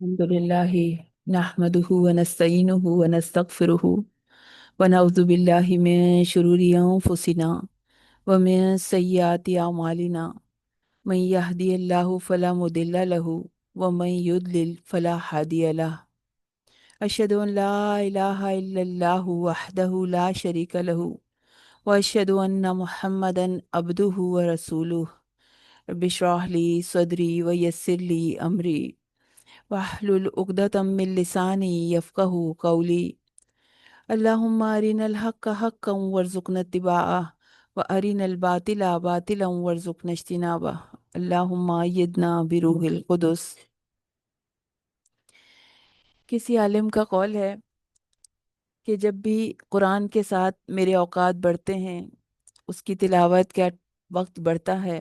الحمدللہ نحمده ونستعینه ونستغفره ونعوذ باللہ من شرور انفسنا ومن سیئات اعمالنا من یهدی اللہ فلا مضل له ومن یضلل فلا ہادی له اشہد ان لا الہ الا اللہ وحدہ لا شریک له واشہد ان محمدا عبدہ ورسولہ رب اشرح لی صدری ویسر لی امری واحلل عقدۃ من لسانی یفقہوا قولی اللہم ارنا الحق حقا وارزقنا اتباعہ وارنا الباطل باطلا وارزقنا اجتنابہ اللہم ایدنا بروح القدس۔ کسی عالم کا قول ہے کہ جب بھی قرآن کے ساتھ میرے اوقات بڑھتے ہیں، اس کی تلاوت کا وقت بڑھتا ہے،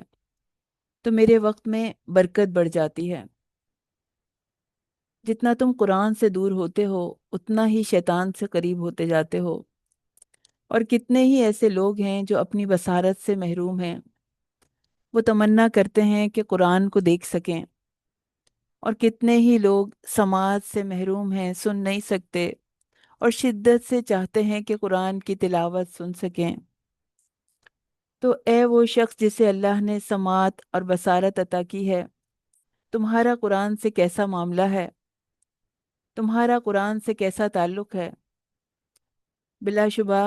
تو میرے وقت میں برکت بڑھ جاتی ہے۔ جتنا تم قرآن سے دور ہوتے ہو اتنا ہی شیطان سے قریب ہوتے جاتے ہو، اور کتنے ہی ایسے لوگ ہیں جو اپنی بصارت سے محروم ہیں، وہ تمنا کرتے ہیں کہ قرآن کو دیکھ سکیں، اور کتنے ہی لوگ سماعت سے محروم ہیں، سن نہیں سکتے، اور شدت سے چاہتے ہیں کہ قرآن کی تلاوت سن سکیں۔ تو اے وہ شخص جسے اللہ نے سماعت اور بصارت عطا کی ہے، تمہارا قرآن سے کیسا معاملہ ہے؟ تمہارا قرآن سے کیسا تعلق ہے؟ بلا شبہ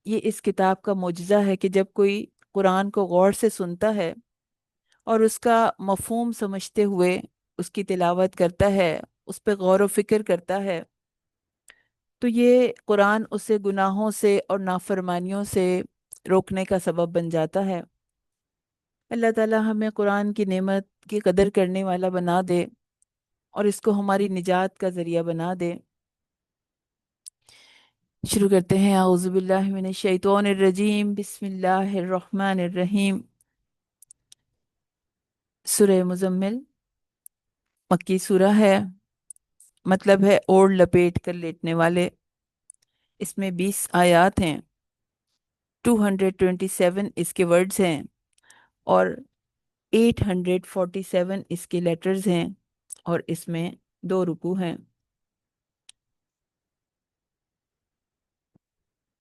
یہ اس کتاب کا معجزہ ہے کہ جب کوئی قرآن کو غور سے سنتا ہے اور اس کا مفہوم سمجھتے ہوئے اس کی تلاوت کرتا ہے، اس پہ غور و فکر کرتا ہے، تو یہ قرآن اسے گناہوں سے اور نافرمانیوں سے روکنے کا سبب بن جاتا ہے۔ اللہ تعالی ہمیں قرآن کی نعمت کی قدر کرنے والا بنا دے اور اس کو ہماری نجات کا ذریعہ بنا دے۔ شروع کرتے ہیں۔ اعوذ باللہ من الشیطان الرجیم، بسم اللہ الرحمن الرحیم۔ سورہ مزمل مکی سورہ ہے، مطلب ہے اوڑھ لپیٹ کر لیٹنے والے۔ اس میں 20 آیات ہیں، 227 اس کے ورڈز ہیں، اور 847 اس کے لیٹرز ہیں، اور اس میں 2 رکوع ہیں۔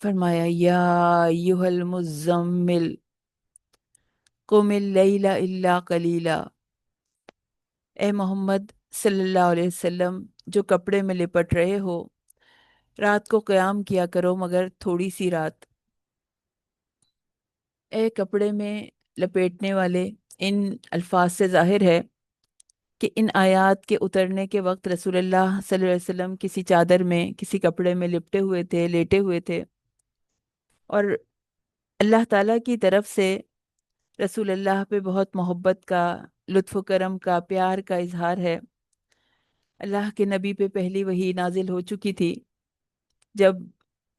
فرمایا یا ایھا المزمل قم اللیل الا قلیلا، اے محمد صلی اللہ علیہ وسلم جو کپڑے میں لپٹ رہے ہو، رات کو قیام کیا کرو مگر تھوڑی سی رات۔ اے کپڑے میں لپیٹنے والے، ان الفاظ سے ظاہر ہے کہ ان آیات کے اترنے کے وقت رسول اللہ صلی اللہ علیہ وسلم کسی چادر میں، کسی کپڑے میں لپٹے ہوئے تھے، لیٹے ہوئے تھے، اور اللہ تعالیٰ کی طرف سے رسول اللہ پہ بہت محبت کا، لطف و کرم کا، پیار کا اظہار ہے۔ اللہ کے نبی پہ پہلی وحی نازل ہو چکی تھی جب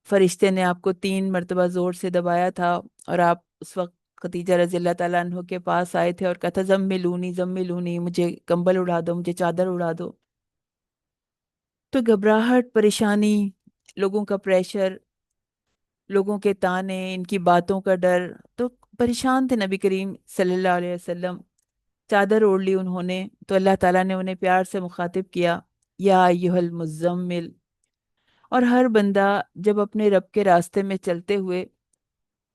فرشتے نے آپ کو 3 مرتبہ زور سے دبایا تھا، اور آپ اس وقت خدیجہ رضی اللہ تعالیٰ عنہ کے پاس آئے تھے اور کہا تھا زملونی زملونی، مجھے کمبل اڑا دو، مجھے چادر اڑا دو۔ تو گھبراہٹ، پریشانی، لوگوں کا پریشر، لوگوں کے تانے، ان کی باتوں کا ڈر، تو پریشان تھے نبی کریم صلی اللہ علیہ وسلم۔ چادر اوڑھ لی انہوں نے، تو اللہ تعالیٰ نے انہیں پیار سے مخاطب کیا، یا ایھا المزمل۔ اور ہر بندہ جب اپنے رب کے راستے میں چلتے ہوئے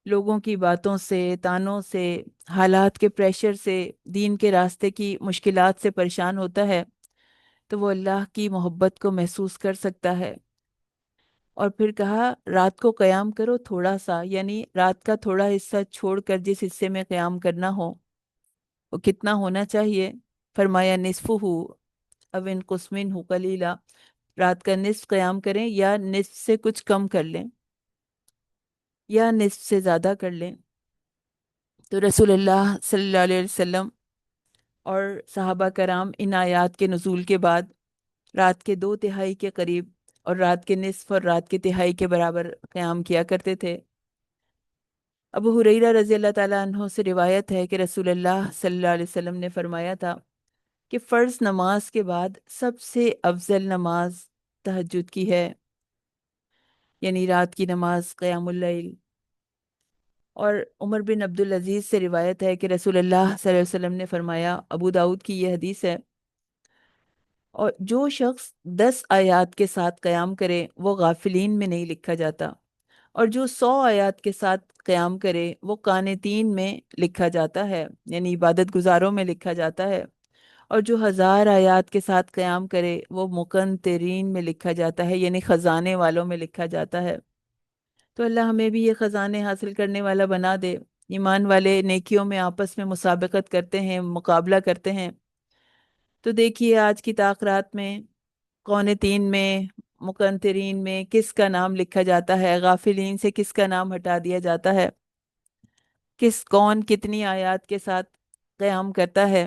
لوگوں کی باتوں سے، تانوں سے، حالات کے پریشر سے، دین کے راستے کی مشکلات سے پریشان ہوتا ہے، تو وہ اللہ کی محبت کو محسوس کر سکتا ہے۔ اور پھر کہا رات کو قیام کرو تھوڑا سا، یعنی رات کا تھوڑا حصہ چھوڑ کر جس حصے میں قیام کرنا ہو وہ کتنا ہونا چاہیے؟ فرمایا نصفہ او انقص منہ قلیلا، رات کا نصف قیام کریں یا نصف سے کچھ کم کر لیں یا نصف سے زیادہ کر لیں۔ تو رسول اللہ صلی اللہ علیہ وسلم اور صحابہ کرام ان آیات کے نزول کے بعد رات کے 2/3 کے قریب اور رات کے نصف اور رات کے تہائی کے برابر قیام کیا کرتے تھے۔ ابو ہریرہ رضی اللہ تعالیٰ عنہ سے روایت ہے کہ رسول اللہ صلی اللہ علیہ وسلم نے فرمایا تھا کہ فرض نماز کے بعد سب سے افضل نماز تہجد کی ہے، یعنی رات کی نماز، قیام اللیل۔ اور عمر بن عبدالعزیز سے روایت ہے کہ رسول اللہ صلی اللہ علیہ وسلم نے فرمایا، ابو داؤد کی یہ حدیث ہے اور جو شخص 10 آیات کے ساتھ قیام کرے وہ غافلین میں نہیں لکھا جاتا، اور جو 100 آیات کے ساتھ قیام کرے وہ قانتین میں لکھا جاتا ہے، یعنی عبادت گزاروں میں لکھا جاتا ہے، اور جو 1000 آیات کے ساتھ قیام کرے وہ مقنترین میں لکھا جاتا ہے، یعنی خزانے والوں میں لکھا جاتا ہے۔ تو اللہ ہمیں بھی یہ خزانے حاصل کرنے والا بنا دے۔ ایمان والے نیکیوں میں آپس میں مسابقت کرتے ہیں، مقابلہ کرتے ہیں۔ تو دیکھیے آج کی تاخرات میں قانتین میں، مقنترین میں کس کا نام لکھا جاتا ہے، غافلین سے کس کا نام ہٹا دیا جاتا ہے، کون کتنی آیات کے ساتھ قیام کرتا ہے۔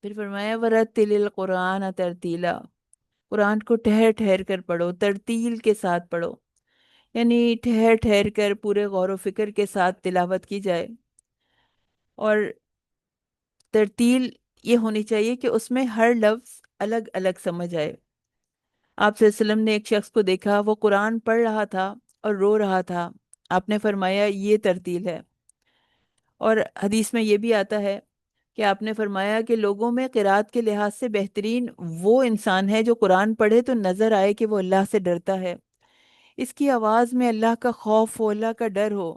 پھر فرمایا ورتل القرآن ترتیلا، قرآن کو ٹھہر ٹھہر کر پڑھو، ترتیل کے ساتھ پڑھو، یعنی ٹھہر ٹھہر کر پورے غور و فکر کے ساتھ تلاوت کی جائے۔ اور ترتیل یہ ہونی چاہیے کہ اس میں ہر لفظ الگ الگ سمجھ آئے۔ آپ صلی اللہ علیہ وسلم نے ایک شخص کو دیکھا، وہ قرآن پڑھ رہا تھا اور رو رہا تھا، آپ نے فرمایا یہ ترتیل ہے۔ اور حدیث میں یہ بھی آتا ہے کہ آپ نے فرمایا کہ لوگوں میں قرات کے لحاظ سے بہترین وہ انسان ہے جو قرآن پڑھے تو نظر آئے کہ وہ اللہ سے ڈرتا ہے، اس کی آواز میں اللہ کا خوف ہو، اللہ کا ڈر ہو۔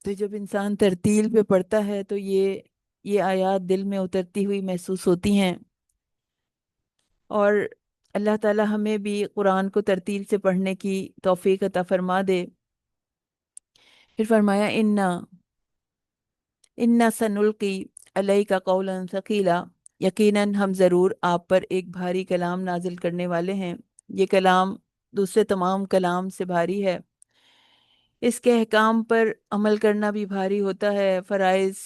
تو جب انسان ترتیل پہ پڑھتا ہے تو یہ آیات دل میں اترتی ہوئی محسوس ہوتی ہیں۔ اور اللہ تعالی ہمیں بھی قرآن کو ترتیل سے پڑھنے کی توفیق عطا فرما دے۔ پھر فرمایا انا سنلقی علیک قولا ثقیلا، یقیناً ہم ضرور آپ پر ایک بھاری کلام نازل کرنے والے ہیں۔ یہ کلام دوسرے تمام کلام سے بھاری ہے، اس کے احکام پر عمل کرنا بھی بھاری ہوتا ہے، فرائض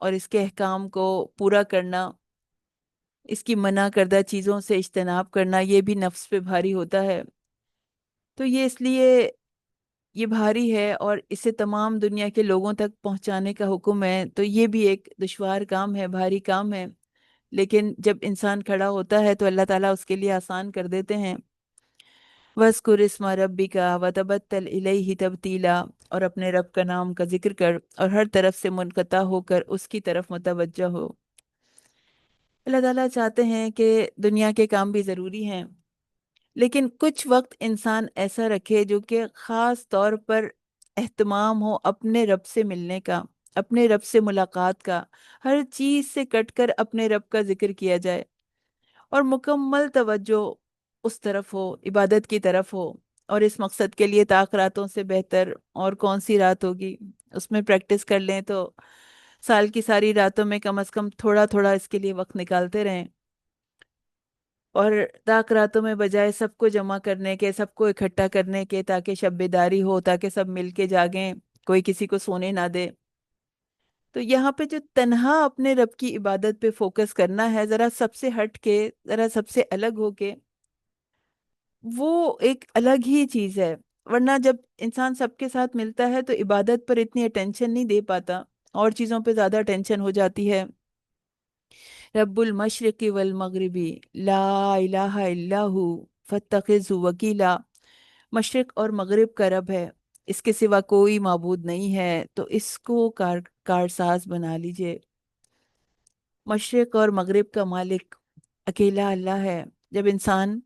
اور اس کے احکام کو پورا کرنا، اس کی منع کردہ چیزوں سے اجتناب کرنا، یہ بھی نفس پہ بھاری ہوتا ہے۔ تو یہ اس لیے یہ بھاری ہے اور اسے تمام دنیا کے لوگوں تک پہنچانے کا حکم ہے، تو یہ بھی ایک دشوار کام ہے، بھاری کام ہے، لیکن جب انسان کھڑا ہوتا ہے تو اللہ تعالیٰ اس کے لیے آسان کر دیتے ہیں۔ وَاذْكُرِ اسْمَ رَبِّكَ وَتَبَتَّلْ إِلَيْهِ تَبْتِيلًا، اور اپنے رب کا نام کا ذکر کر اور ہر طرف سے منقطع ہو کر اس کی طرف متوجہ ہو۔ اللہ تعالیٰ چاہتے ہیں کہ دنیا کے کام بھی ضروری ہیں، لیکن کچھ وقت انسان ایسا رکھے جو کہ خاص طور پر اہتمام ہو اپنے رب سے ملنے کا، اپنے رب سے ملاقات کا، ہر چیز سے کٹ کر اپنے رب کا ذکر کیا جائے اور مکمل توجہ اس طرف ہو، عبادت کی طرف ہو۔ اور اس مقصد کے لیے طاق راتوں سے بہتر اور کون سی رات ہوگی، اس میں پریکٹس کر لیں تو سال کی ساری راتوں میں کم از کم تھوڑا تھوڑا اس کے لیے وقت نکالتے رہیں، اور طاق راتوں میں بجائے سب کو جمع کرنے کے، سب کو اکٹھا کرنے کے تاکہ شب بیداری ہو، تاکہ سب مل کے جاگیں، کوئی کسی کو سونے نہ دے۔ تو یہاں پہ جو تنہا اپنے رب کی عبادت پہ فوکس کرنا ہے، ذرا سب سے ہٹ کے، ذرا سب سے الگ ہو کے، وہ ایک الگ ہی چیز ہے۔ ورنہ جب انسان سب کے ساتھ ملتا ہے تو عبادت پر اتنی اٹینشن نہیں دے پاتا، اور چیزوں پہ زیادہ اٹینشن ہو جاتی ہے۔ رب المشرق والمغربی لا الہ الا ہو فاتخذہ وکیلا، مشرق اور مغرب کا رب ہے، اس کے سوا کوئی معبود نہیں ہے، تو اس کو کارساز بنا لیجئے۔ مشرق اور مغرب کا مالک اکیلا اللہ ہے۔ جب انسان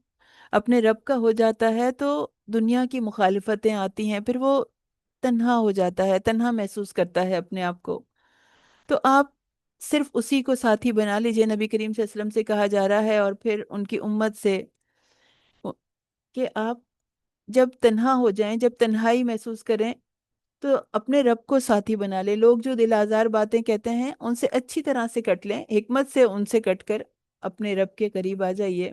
اپنے رب کا ہو جاتا ہے تو دنیا کی مخالفتیں آتی ہیں، پھر وہ تنہا ہو جاتا ہے، تنہا محسوس کرتا ہے اپنے آپ کو۔ تو آپ صرف اسی کو ساتھی بنا لیجئے۔ نبی کریم صلی اللہ علیہ وسلم سے کہا جا رہا ہے اور پھر ان کی امت سے کہ آپ جب تنہا ہو جائیں، جب تنہائی محسوس کریں تو اپنے رب کو ساتھی بنا لیں۔ لوگ جو دل آزار باتیں کہتے ہیں ان سے اچھی طرح سے کٹ لیں، حکمت سے ان سے کٹ کر اپنے رب کے قریب آ جائیے۔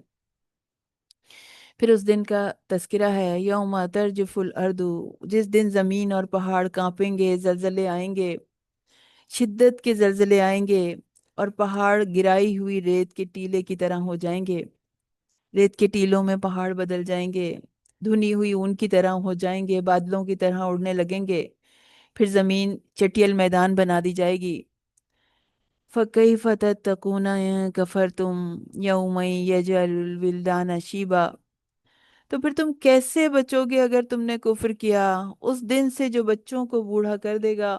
پھر اس دن کا تذکرہ ہے، یوم ترجف الارض، جس دن زمین اور پہاڑ کانپیں گے، زلزلے آئیں گے، شدت کے زلزلے آئیں گے، اور پہاڑ گرائی ہوئی ریت کے ٹیلے کی طرح ہو جائیں گے، ریت کے ٹیلوں میں پہاڑ بدل جائیں گے، دھنی ہوئی اون کی طرح ہو جائیں گے، بادلوں کی طرح اڑنے لگیں گے، پھر زمین چٹیل میدان بنا دی جائے گی۔ فَكَيْفَ تَتَّقُونَ كَفَرْتُمْ يَوْمًا يَجْعَلُ الْوِلْدَانَ شِيبًا، تو پھر تم کیسے بچو گے اگر تم نے کفر کیا اس دن سے جو بچوں کو بوڑھا کر دے گا۔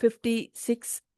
56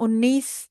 19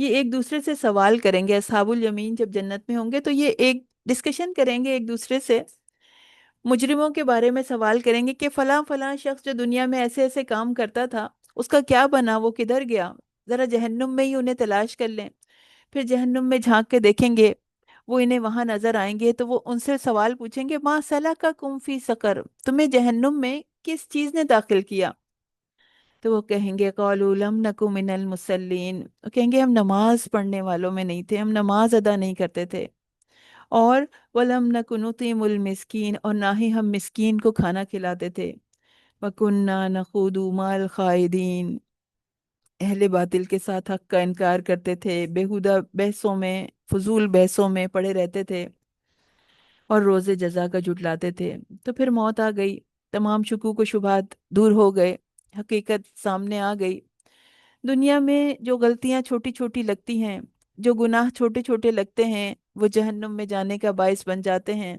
یہ ایک دوسرے سے سوال کریں گے، اصحاب الیمین جب جنت میں ہوں گے تو یہ ایک ڈسکشن کریں گے ایک دوسرے سے، مجرموں کے بارے میں سوال کریں گے کہ فلاں فلاں شخص جو دنیا میں ایسے ایسے کام کرتا تھا اس کا کیا بنا، وہ کدھر گیا، ذرا جہنم میں ہی انہیں تلاش کر لیں۔ پھر جہنم میں جھانک کے دیکھیں گے، وہ انہیں وہاں نظر آئیں گے تو وہ ان سے سوال پوچھیں گے، ما سلککم فی سقر، تمہیں جہنم میں کس چیز نے داخل کیا؟ تو وہ کہیں گے قالوا لم نکو من المصلین، وہ کہیں گے ہم نماز پڑھنے والوں میں نہیں تھے، ہم نماز ادا نہیں کرتے تھے، اور ولم نک نطعم المسکین، اور نہ ہی ہم مسکین کو کھانا کھلاتے تھے، وکنہ نخوض مع الخائضین، اہل باطل کے ساتھ حق کا انکار کرتے تھے، بیہودہ بحثوں میں، فضول بحثوں میں پڑے رہتے تھے، اور روز جزا کا جھٹلاتے تھے۔ تو پھر موت آ گئی، تمام شکوک و شبہات دور ہو گئے، حقیقت سامنے آ گئی۔ دنیا میں جو غلطیاں چھوٹی چھوٹی لگتی ہیں، جو گناہ چھوٹے چھوٹے لگتے ہیں، وہ جہنم میں جانے کا باعث بن جاتے ہیں۔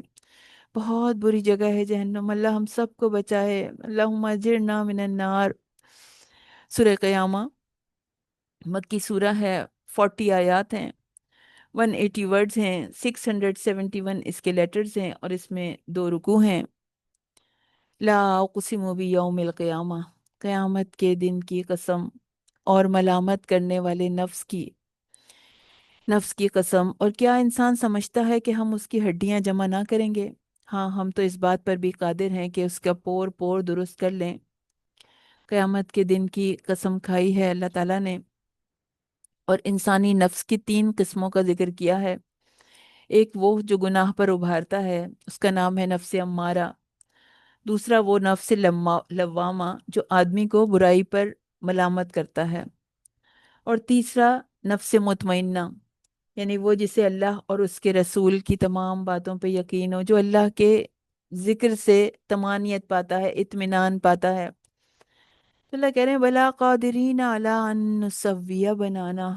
بہت بری جگہ ہے جہنم، اللہ ہم سب کو بچائے، اللہم اجرنا من النار۔ سورہ قیامہ مکی سورہ ہے، 40 آیات ہیں، 180 ورڈز ہیں، 671 اس کے لیٹرز ہیں، اور اس میں 2 رکوع ہیں۔ لا اقسم بیوم القیامہ، قیامت کے دن کی قسم، اور ملامت کرنے والے نفس کی قسم، اور کیا انسان سمجھتا ہے کہ ہم اس کی ہڈیاں جمع نہ کریں گے؟ ہاں، ہم تو اس بات پر بھی قادر ہیں کہ اس کا پور پور درست کر لیں۔ قیامت کے دن کی قسم کھائی ہے اللہ تعالیٰ نے، اور انسانی نفس کی 3 قسموں کا ذکر کیا ہے۔ ایک وہ جو گناہ پر ابھارتا ہے، اس کا نام ہے نفس امارہ۔ دوسرا وہ نفس لوامہ جو آدمی کو برائی پر ملامت کرتا ہے۔ اور تیسرا نفس مطمئنہ، یعنی وہ جسے اللہ اور اس کے رسول کی تمام باتوں پہ یقین ہو، جو اللہ کے ذکر سے طمانیت پاتا ہے، اطمینان پاتا ہے۔ تو اللہ کہہ رہے ہیں بلا قادرین علی ان نسوی بنانا،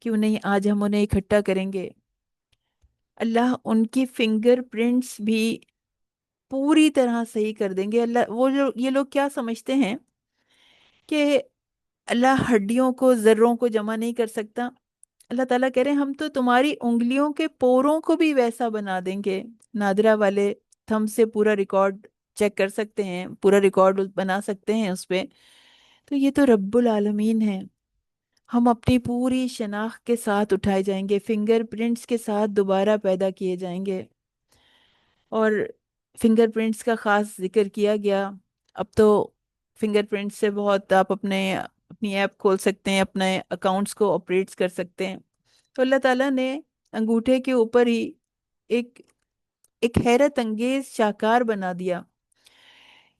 کیوں نہیں آج ہم انہیں اکٹھا کریں گے۔ اللہ ان کی فنگر پرنٹس بھی پوری طرح صحیح کر دیں گے۔ اللہ، وہ جو یہ لوگ کیا سمجھتے ہیں کہ اللہ ہڈیوں کو، ذروں کو جمع نہیں کر سکتا، اللہ تعالیٰ کہہ رہے ہیں ہم تو تمہاری انگلیوں کے پوروں کو بھی ویسا بنا دیں گے۔ نادرہ والے تھم سے پورا ریکارڈ چیک کر سکتے ہیں، پورا ریکارڈ بنا سکتے ہیں اس پہ۔ تو یہ تو رب العالمین ہے، ہم اپنی پوری شناخت کے ساتھ اٹھائے جائیں گے، فنگر پرنٹس کے ساتھ دوبارہ پیدا کیے جائیں گے۔ اور فنگر پرنٹس کا خاص ذکر کیا گیا۔ اب تو فنگر پرنٹس سے بہت آپ اپنی ایپ کھول سکتے ہیں، اپنے اکاؤنٹس کو آپریٹس کر سکتے ہیں۔ تو اللہ تعالیٰ نے انگوٹھے کے اوپر ہی ایک ایک حیرت انگیز شاہکار بنا دیا۔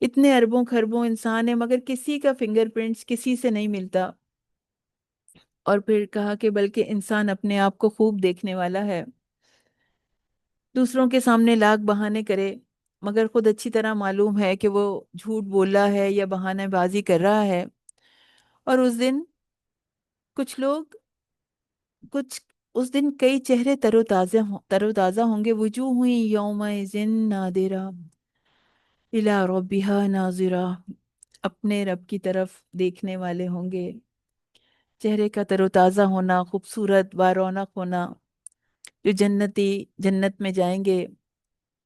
اتنے اربوں خربوں انسان ہیں مگر کسی کا فنگر پرنٹس کسی سے نہیں ملتا۔ اور پھر کہا کہ بلکہ انسان اپنے آپ کو خوب دیکھنے والا ہے، دوسروں کے سامنے لاکھ بہانے کرے مگر خود اچھی طرح معلوم ہے کہ وہ جھوٹ بول رہا ہے یا بہانے بازی کر رہا ہے۔ اور کچھ لوگ کچھ اس دن کئی چہرے تر و تازہ ہوں گے، وجوہ یومئذ ناظرہ الی ربها ناظرہ، اپنے رب کی طرف دیکھنے والے ہوں گے۔ چہرے کا تر و تازہ ہونا، خوبصورت بارونق ہونا، جو جنتی جنت میں جائیں گے،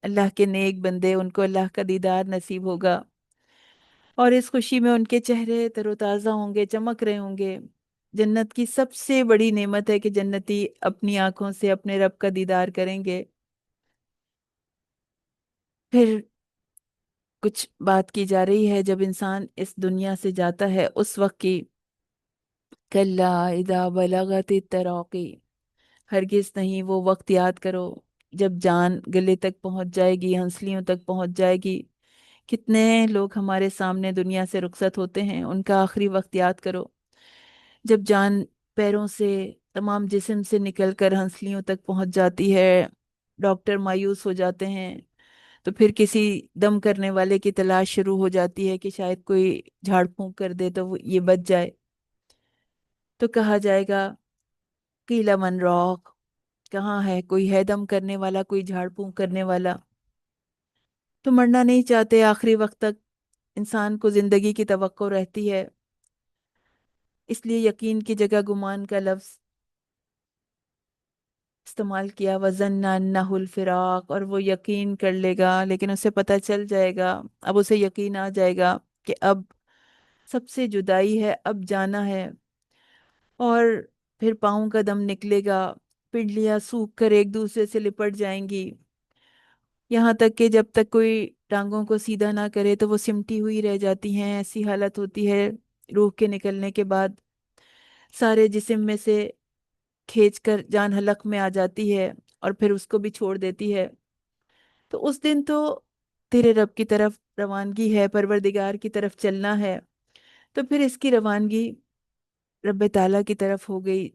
اللہ کے نیک بندے، ان کو اللہ کا دیدار نصیب ہوگا، اور اس خوشی میں ان کے چہرے تر و تازہ ہوں گے، چمک رہے ہوں گے۔ جنت کی سب سے بڑی نعمت ہے کہ جنتی اپنی آنکھوں سے اپنے رب کا دیدار کریں گے۔ پھر کچھ بات کی جا رہی ہے جب انسان اس دنیا سے جاتا ہے اس وقت کی، کلا اذا بلغت التراقی، ہرگز نہیں، وہ وقت یاد کرو جب جان گلے تک پہنچ جائے گی، ہنسلیوں تک پہنچ جائے گی۔ کتنے لوگ ہمارے سامنے دنیا سے رخصت ہوتے ہیں، ان کا آخری وقت یاد کرو جب جان پیروں سے، تمام جسم سے نکل کر ہنسلیوں تک پہنچ جاتی ہے، ڈاکٹر مایوس ہو جاتے ہیں، تو پھر کسی دم کرنے والے کی تلاش شروع ہو جاتی ہے کہ شاید کوئی جھاڑ پھونک کر دے تو یہ بچ جائے۔ تو کہا جائے گا قیل من راق، کہاں ہے کوئی ہے دم کرنے والا، کوئی جھاڑ پھونک کرنے والا؟ تو مرنا نہیں چاہتے، آخری وقت تک انسان کو زندگی کی توقع رہتی ہے، اس لیے یقین کی جگہ گمان کا لفظ استعمال کیا، وزن انہ الفراق، اور وہ یقین کر لے گا، لیکن اسے پتہ چل جائے گا، اب اسے یقین آ جائے گا کہ اب سب سے جدائی ہے، اب جانا ہے، اور پھر پاؤں کا دم نکلے گا، پنڈلیاں سوکھ کر ایک دوسرے سے لپٹ جائیں گی، یہاں تک کہ جب تک کوئی ٹانگوں کو سیدھا نہ کرے تو وہ سمٹی ہوئی رہ جاتی ہیں، ایسی حالت ہوتی ہے۔ روح کے نکلنے کے بعد سارے جسم میں سے کھینچ کر جان حلق میں آ جاتی ہے، اور پھر اس کو بھی چھوڑ دیتی ہے۔ تو اس دن تو تیرے رب کی طرف روانگی ہے، پروردگار کی طرف چلنا ہے، تو پھر اس کی روانگی رب تعالیٰ کی طرف ہو گئی،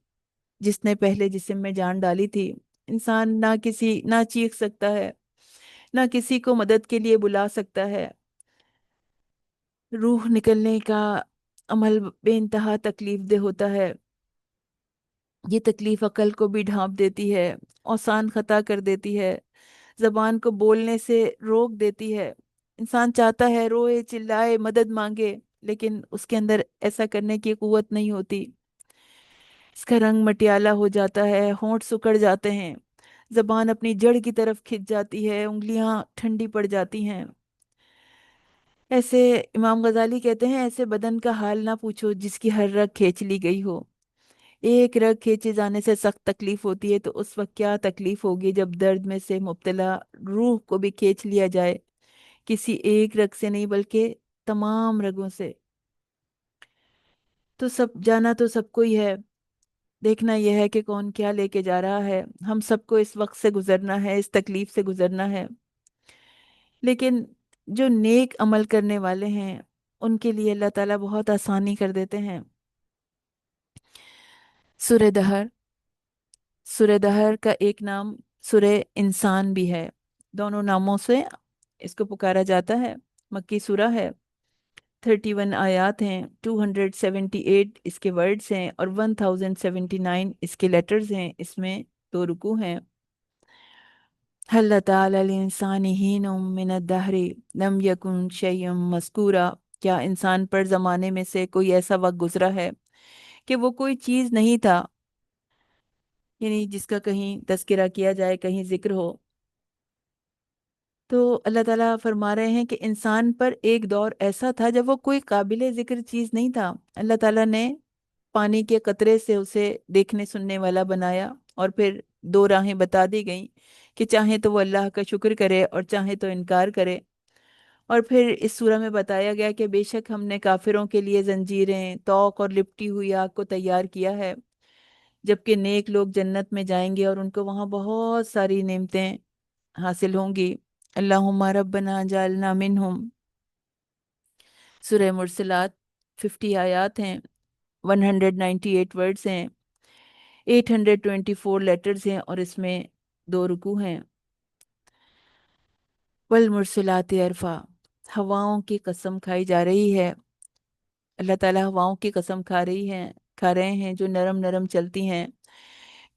جس نے پہلے جسم میں جان ڈالی تھی۔ انسان نہ چیخ سکتا ہے، نہ کسی کو مدد کے لیے بلا سکتا ہے۔ روح نکلنے کا عمل بے انتہا تکلیف دہ ہوتا ہے، یہ تکلیف عقل کو بھی ڈھانپ دیتی ہے، اوسان خطا کر دیتی ہے، زبان کو بولنے سے روک دیتی ہے۔ انسان چاہتا ہے روئے چلائے مدد مانگے، لیکن اس کے اندر ایسا کرنے کی قوت نہیں ہوتی۔ اس کا رنگ مٹیالہ ہو جاتا ہے، ہونٹ سکڑ جاتے ہیں، زبان اپنی جڑ کی طرف کھنچ جاتی ہے، انگلیاں ٹھنڈی پڑ جاتی ہیں۔ ایسے امام غزالی کہتے ہیں، ایسے بدن کا حال نہ پوچھو جس کی ہر رگ کھینچ لی گئی ہو۔ ایک رگ کھینچے جانے سے سخت تکلیف ہوتی ہے، تو اس وقت کیا تکلیف ہوگی جب درد میں سے مبتلا روح کو بھی کھینچ لیا جائے، کسی ایک رگ سے نہیں بلکہ تمام رگوں سے۔ تو سب جانا تو سب کو ہی ہے، دیکھنا یہ ہے کہ کون کیا لے کے جا رہا ہے۔ ہم سب کو اس وقت سے گزرنا ہے، اس تکلیف سے گزرنا ہے، لیکن جو نیک عمل کرنے والے ہیں ان کے لیے اللہ تعالیٰ بہت آسانی کر دیتے ہیں۔ سورہ دہر، سورہ دہر کا ایک نام سورہ انسان بھی ہے، دونوں ناموں سے اس کو پکارا جاتا ہے۔ مکی سورہ ہے، 31 آیات ہیں، 278 اس کے ورڈز ہیں، اور 1079 اس کے لیٹرز ہیں، اس میں 2 رکوع ہیں۔ حل تعالی الانسان حین من الدہر لم یکن شیئا مذکورا، کیا انسان پر زمانے میں سے کوئی ایسا وقت گزرا ہے کہ وہ کوئی چیز نہیں تھا، یعنی جس کا کہیں تذکرہ کیا جائے، کہیں ذکر ہو۔ تو اللہ تعالیٰ فرما رہے ہیں کہ انسان پر ایک دور ایسا تھا جب وہ کوئی قابل ذکر چیز نہیں تھا، اللہ تعالیٰ نے پانی کے قطرے سے اسے دیکھنے سننے والا بنایا، اور پھر 2 راہیں بتا دی گئیں کہ چاہیں تو وہ اللہ کا شکر کرے اور چاہیں تو انکار کرے۔ اور پھر اس سورہ میں بتایا گیا کہ بے شک ہم نے کافروں کے لیے زنجیریں، طوق اور لپٹی ہوئی آگ کو تیار کیا ہے، جبکہ نیک لوگ جنت میں جائیں گے اور ان کو وہاں بہت ساری نعمتیں حاصل ہوں گی۔ اللہم ربنا جعلنا منہم۔ سورہ مرسلات 50 آیات ہیں، 198 ورڈز ہیں، 824 لیٹرز ہیں، اور اس میں 2 رکوع ہیں۔ والمرسلات عرفا، ہواؤں کی قسم کھائی جا رہی ہے، اللہ تعالیٰ ہواؤں کی قسم کھا رہے ہیں جو نرم نرم چلتی ہیں،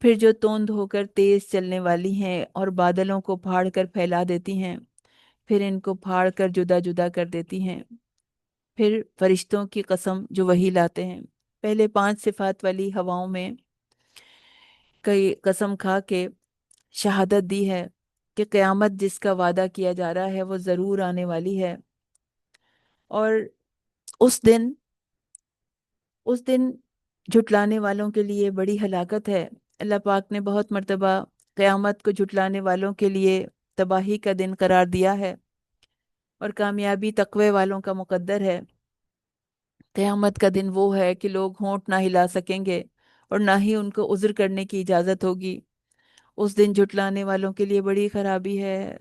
پھر جو توند ہو کر تیز چلنے والی ہیں اور بادلوں کو پھاڑ کر پھیلا دیتی ہیں، پھر ان کو پھاڑ کر جدا جدا کر دیتی ہیں، پھر فرشتوں کی قسم جو وحی لاتے ہیں۔ پہلے 5 صفات والی ہواؤں میں کئی قسم کھا کے شہادت دی ہے کہ قیامت جس کا وعدہ کیا جا رہا ہے وہ ضرور آنے والی ہے، اور اس دن جھٹلانے والوں کے لیے بڑی ہلاکت ہے۔ اللہ پاک نے بہت مرتبہ قیامت کو جھٹلانے والوں کے لیے تباہی کا دن قرار دیا ہے، اور کامیابی تقوی والوں کا مقدر ہے۔ قیامت کا دن وہ ہے کہ لوگ ہونٹ نہ ہلا سکیں گے، اور نہ ہی ان کو عذر کرنے کی اجازت ہوگی۔ اس دن جھٹلانے والوں کے لیے بڑی خرابی ہے۔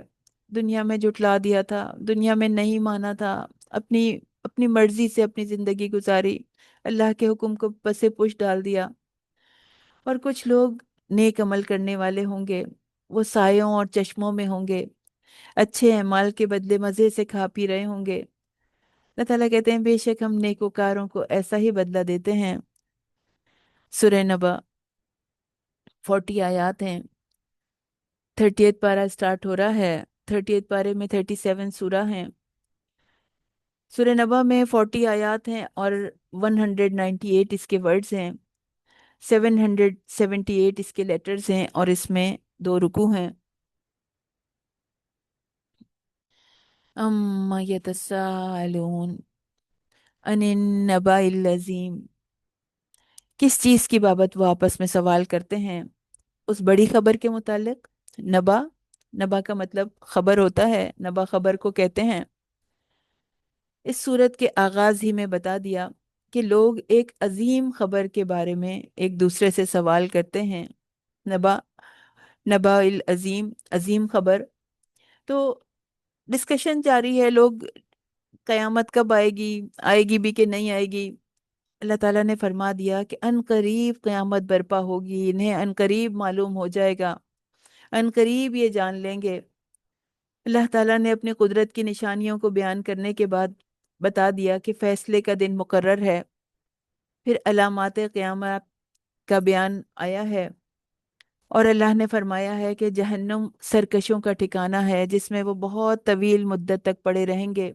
دنیا میں جھٹلا دیا تھا، دنیا میں نہیں مانا تھا، اپنی اپنی مرضی سے اپنی زندگی گزاری، اللہ کے حکم کو پسے پش ڈال دیا۔ اور کچھ لوگ نیک عمل کرنے والے ہوں گے، وہ سایوں اور چشموں میں ہوں گے، اچھے اعمال کے بدلے مزے سے کھا پی رہے ہوں گے۔ اللہ تعالیٰ کہتے ہیں بے شک ہم نیکوکاروں کو ایسا ہی بدلہ دیتے ہیں۔ سورہ نبا 40 آیات ہیں، 30th پارہ سٹارٹ ہو رہا ہے، 30th پارے میں 37 سورہ ہیں۔ سورہ نبا میں 40 آیات ہیں اور 198 اس کے ورڈز ہیں۔ 778 اس کے لیٹرز ہیں اور اس میں 2 رکوع ہیں۔ اما یتساءلون عن النبأ العظیم، کس چیز کی بابت وہ آپس میں سوال کرتے ہیں؟ اس بڑی خبر کے متعلق۔ نبا، نبا کا مطلب خبر ہوتا ہے، نبا خبر کو کہتے ہیں۔ اس صورت کے آغاز ہی میں بتا دیا کہ لوگ ایک عظیم خبر کے بارے میں ایک دوسرے سے سوال کرتے ہیں۔ نبا، نبا العظیم، عظیم خبر۔ تو ڈسکشن جاری ہے، لوگ قیامت کب آئے گی، آئے گی بھی کہ نہیں آئے گی۔ اللہ تعالیٰ نے فرما دیا کہ ان قریب قیامت برپا ہوگی، انہیں ان قریب معلوم ہو جائے گا، ان قریب یہ جان لیں گے۔ اللہ تعالیٰ نے اپنی قدرت کی نشانیوں کو بیان کرنے کے بعد بتا دیا کہ فیصلے کا دن مقرر ہے۔ پھر علامات قیامت کا بیان آیا ہے، اور اللہ نے فرمایا ہے کہ جہنم سرکشوں کا ٹھکانہ ہے، جس میں وہ بہت طویل مدت تک پڑے رہیں گے،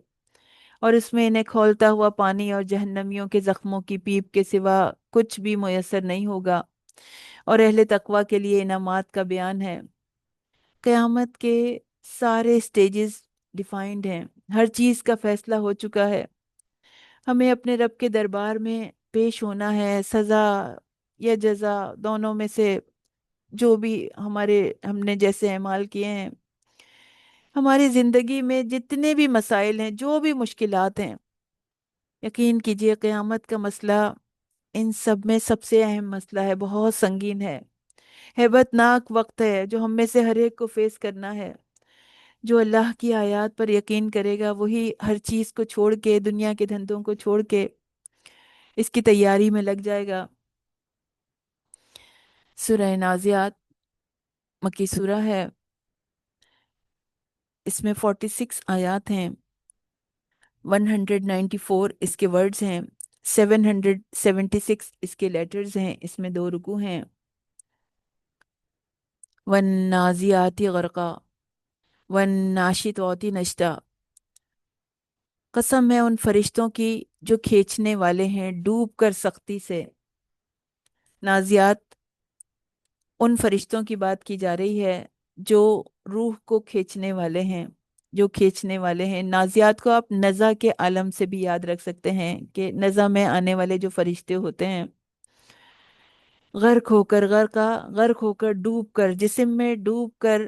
اور اس میں انہیں کھولتا ہوا پانی اور جہنمیوں کے زخموں کی پیپ کے سوا کچھ بھی میسر نہیں ہوگا۔ اور اہل تقوی کے لیے انعامات کا بیان ہے۔ قیامت کے سارے سٹیجز ڈیفائنڈ ہیں، ہر چیز کا فیصلہ ہو چکا ہے۔ ہمیں اپنے رب کے دربار میں پیش ہونا ہے، سزا یا جزا دونوں میں سے جو بھی ہم نے جیسے اعمال کیے ہیں۔ ہماری زندگی میں جتنے بھی مسائل ہیں، جو بھی مشکلات ہیں، یقین کیجئے قیامت کا مسئلہ ان سب میں سب سے اہم مسئلہ ہے، بہت سنگین ہے، ہیبت ناک وقت ہے جو ہم میں سے ہر ایک کو فیس کرنا ہے۔ جو اللہ کی آیات پر یقین کرے گا وہی ہر چیز کو چھوڑ کے، دنیا کے دھندوں کو چھوڑ کے اس کی تیاری میں لگ جائے گا۔ سورہ نازعات مکی سورہ ہے، اس میں 46 آیات ہیں، 194 اس کے ورڈز ہیں، 776 اس کے لیٹرز ہیں، اس میں 2 رکوع ہیں۔ والنازعات غرقا والناشطات نشطا، قسم ہے ان فرشتوں کی جو کھینچنے والے ہیں ڈوب کر سختی سے۔ نازعات، ان فرشتوں کی بات کی جا رہی ہے جو روح کو کھینچنے والے ہیں، جو کھینچنے والے ہیں۔ نازعات کو آپ نزع کے عالم سے بھی یاد رکھ سکتے ہیں کہ نزع میں آنے والے جو فرشتے ہوتے ہیں، غرق ہو کر، غرق ہو کر، ڈوب کر، جسم میں ڈوب کر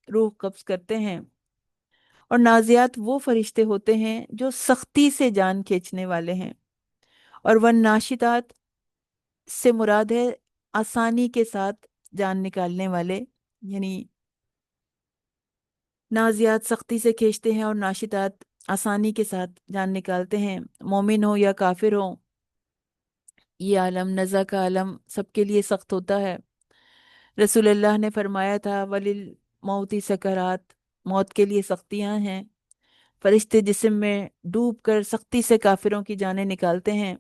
روح قبض کرتے ہیں۔ اور نازعات وہ فرشتے ہوتے ہیں جو سختی سے جان کھینچنے والے ہیں۔ اور والناشطات سے مراد ہے آسانی کے ساتھ جان نکالنے والے، یعنی نازعات سختی سے کھینچتے ہیں اور ناشطات آسانی کے ساتھ جان نکالتے ہیں۔ مومن ہو یا کافر ہو، یہ عالم، نزع کا عالم سب کے لیے سخت ہوتا ہے۔ رسول اللہ نے فرمایا تھا وَلِلْمَوْتِ سکرات، موت کے لیے سختیاں ہیں۔ فرشتے جسم میں ڈوب کر سختی سے کافروں کی جانیں نکالتے ہیں۔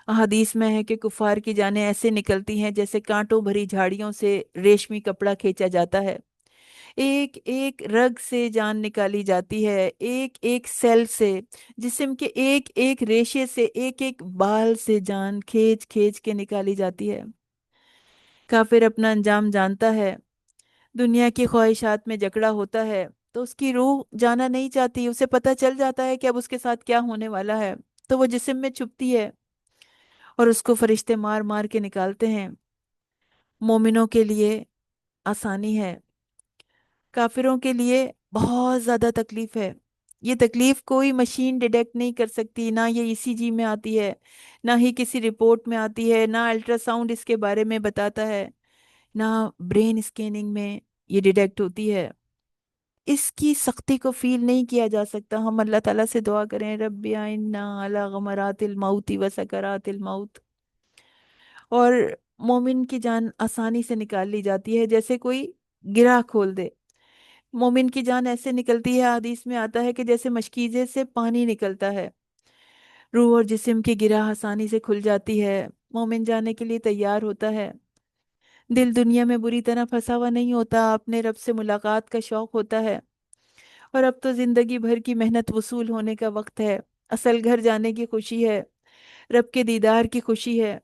احادیث میں ہے کہ کفار کی جانیں ایسے نکلتی ہیں جیسے کانٹوں بھری جھاڑیوں سے ریشمی کپڑا کھینچا جاتا ہے۔ ایک ایک رگ سے جان نکالی جاتی ہے، ایک ایک سیل سے، جسم کے ایک ایک ریشے سے، ایک ایک بال سے جان کھینچ کھینچ کے نکالی جاتی ہے۔ کافر اپنا انجام جانتا ہے، دنیا کی خواہشات میں جکڑا ہوتا ہے تو اس کی روح جانا نہیں چاہتی، اسے پتہ چل جاتا ہے کہ اب اس کے ساتھ کیا ہونے والا ہے، تو وہ جسم میں چھپتی ہے اور اس کو فرشتے مار مار کے نکالتے ہیں۔ مومنوں کے لیے آسانی ہے، کافروں کے لیے بہت زیادہ تکلیف ہے۔ یہ تکلیف کوئی مشین ڈیٹیکٹ نہیں کر سکتی، نہ یہ ECG میں آتی ہے، نہ ہی کسی رپورٹ میں آتی ہے، نہ الٹرا ساؤنڈ اس کے بارے میں بتاتا ہے، نہ برین اسکیننگ میں یہ ڈیٹیکٹ ہوتی ہے۔ اس کی سختی کو فیل نہیں کیا جا سکتا۔ ہم اللہ تعالیٰ سے دعا کریں رب اعنا علی غمرات الموت و سکرات الموت، اور مومن کی جان آسانی سے نکال لی جاتی ہے جیسے کوئی گرہ کھول دے۔ مومن کی جان ایسے نکلتی ہے، حدیث میں آتا ہے کہ جیسے مشکیزے سے پانی نکلتا ہے، روح اور جسم کی گرہ آسانی سے کھل جاتی ہے۔ مومن جانے کے لیے تیار ہوتا ہے، دل دنیا میں بری طرح پھنسا ہوا نہیں ہوتا، اپنے رب سے ملاقات کا شوق ہوتا ہے، اور اب تو زندگی بھر کی محنت وصول ہونے کا وقت ہے، اصل گھر جانے کی خوشی ہے، رب کے دیدار کی خوشی ہے۔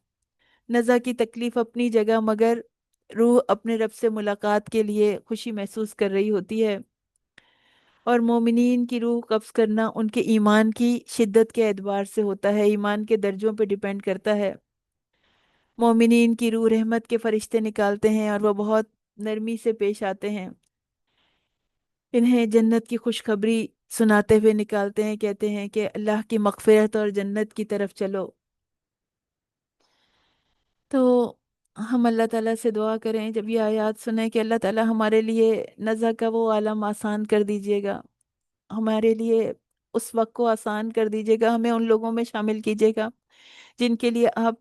نزا کی تکلیف اپنی جگہ، مگر روح اپنے رب سے ملاقات کے لیے خوشی محسوس کر رہی ہوتی ہے، اور مومنین کی روح قبض کرنا ان کے ایمان کی شدت کے اعتبار سے ہوتا ہے، ایمان کے درجوں پہ ڈیپینڈ کرتا ہے۔ مومنین کی روح رحمت کے فرشتے نکالتے ہیں اور وہ بہت نرمی سے پیش آتے ہیں، انہیں جنت کی خوشخبری سناتے ہوئے نکالتے ہیں، کہتے ہیں کہ اللہ کی مغفرت اور جنت کی طرف چلو۔ تو ہم اللہ تعالیٰ سے دعا کریں جب یہ آیات سنیں کہ اللہ تعالیٰ ہمارے لیے نزا کا وہ عالم آسان کر دیجیے گا، ہمارے لیے اس وقت کو آسان کر دیجیے گا، ہمیں ان لوگوں میں شامل کیجیے گا جن کے لیے آپ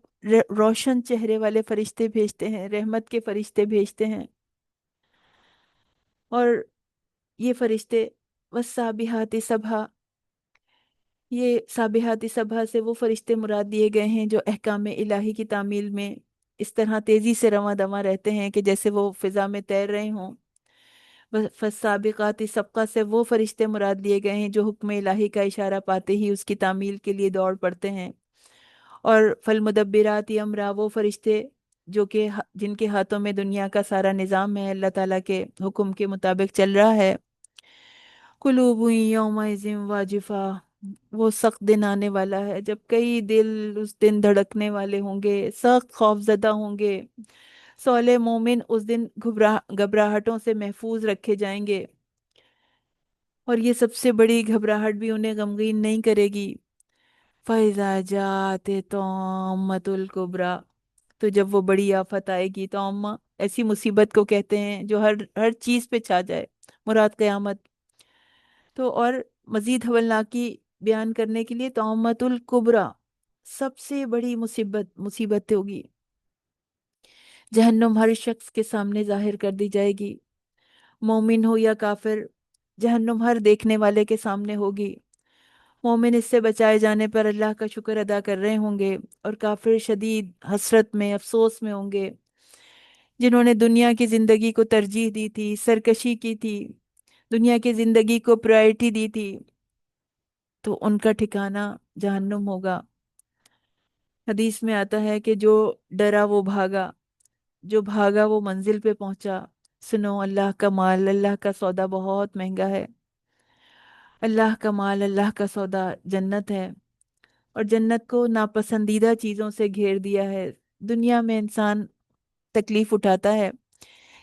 روشن چہرے والے فرشتے بھیجتے ہیں، رحمت کے فرشتے بھیجتے ہیں۔ اور یہ فرشتے والسابحات سبحا، یہ سابحات سبحا سے وہ فرشتے مراد دیے گئے ہیں جو احکام الہی کی تعمیل میں اس طرح تیزی سے رواں دواں رہتے ہیں کہ جیسے وہ فضا میں تیر رہے ہوں۔ فالسابقات سبقہ سے وہ فرشتے مراد لیے گئے ہیں جو حکم الہی کا اشارہ پاتے ہی اس کی تعمیل کے لیے دوڑ پڑتے ہیں۔ اور فالمدبرات امرا، وہ فرشتے جو کہ جن کے ہاتھوں میں دنیا کا سارا نظام ہے، اللہ تعالیٰ کے حکم کے مطابق چل رہا ہے۔ قلوب یومئذ واجفہ، وہ سخت دن آنے والا ہے جب کئی دل اس دن دھڑکنے والے ہوں گے، سخت خوف زدہ ہوں گے۔ صالح مومن اس دن گھبراہٹوں سے محفوظ رکھے جائیں گے، اور یہ سب سے بڑی گھبراہٹ بھی انہیں غمگین نہیں کرے گی۔ فَإِذَا جَاءَتِ الطَّامَّةُ الْكُبْرىٰ، تو جب وہ بڑی آفت آئے گی، طامہ ایسی مصیبت کو کہتے ہیں جو ہر ہر چیز پہ چھا جائے، مراد قیامت۔ تو اور مزید ہولناکی بیان کرنے کے لیے طامۃ الکبریٰ، سب سے بڑی مصیبت ہوگی، جہنم ہر شخص کے سامنے ظاہر کر دی جائے گی، مومن ہو یا کافر، جہنم ہر دیکھنے والے کے سامنے ہوگی۔ مومن اس سے بچائے جانے پر اللہ کا شکر ادا کر رہے ہوں گے، اور کافر شدید حسرت میں، افسوس میں ہوں گے، جنہوں نے دنیا کی زندگی کو ترجیح دی تھی، سرکشی کی تھی، دنیا کی زندگی کو پرائرٹی دی تھی، تو ان کا ٹھکانہ جہنم ہوگا۔ حدیث میں آتا ہے کہ جو ڈرا وہ بھاگا، جو بھاگا وہ منزل پہ پہنچا۔ سنو، اللہ کا مال، اللہ کا سودا بہت مہنگا ہے، اللہ کا مال، اللہ کا سودا جنت ہے، اور جنت کو ناپسندیدہ چیزوں سے گھیر دیا ہے۔ دنیا میں انسان تکلیف اٹھاتا ہے،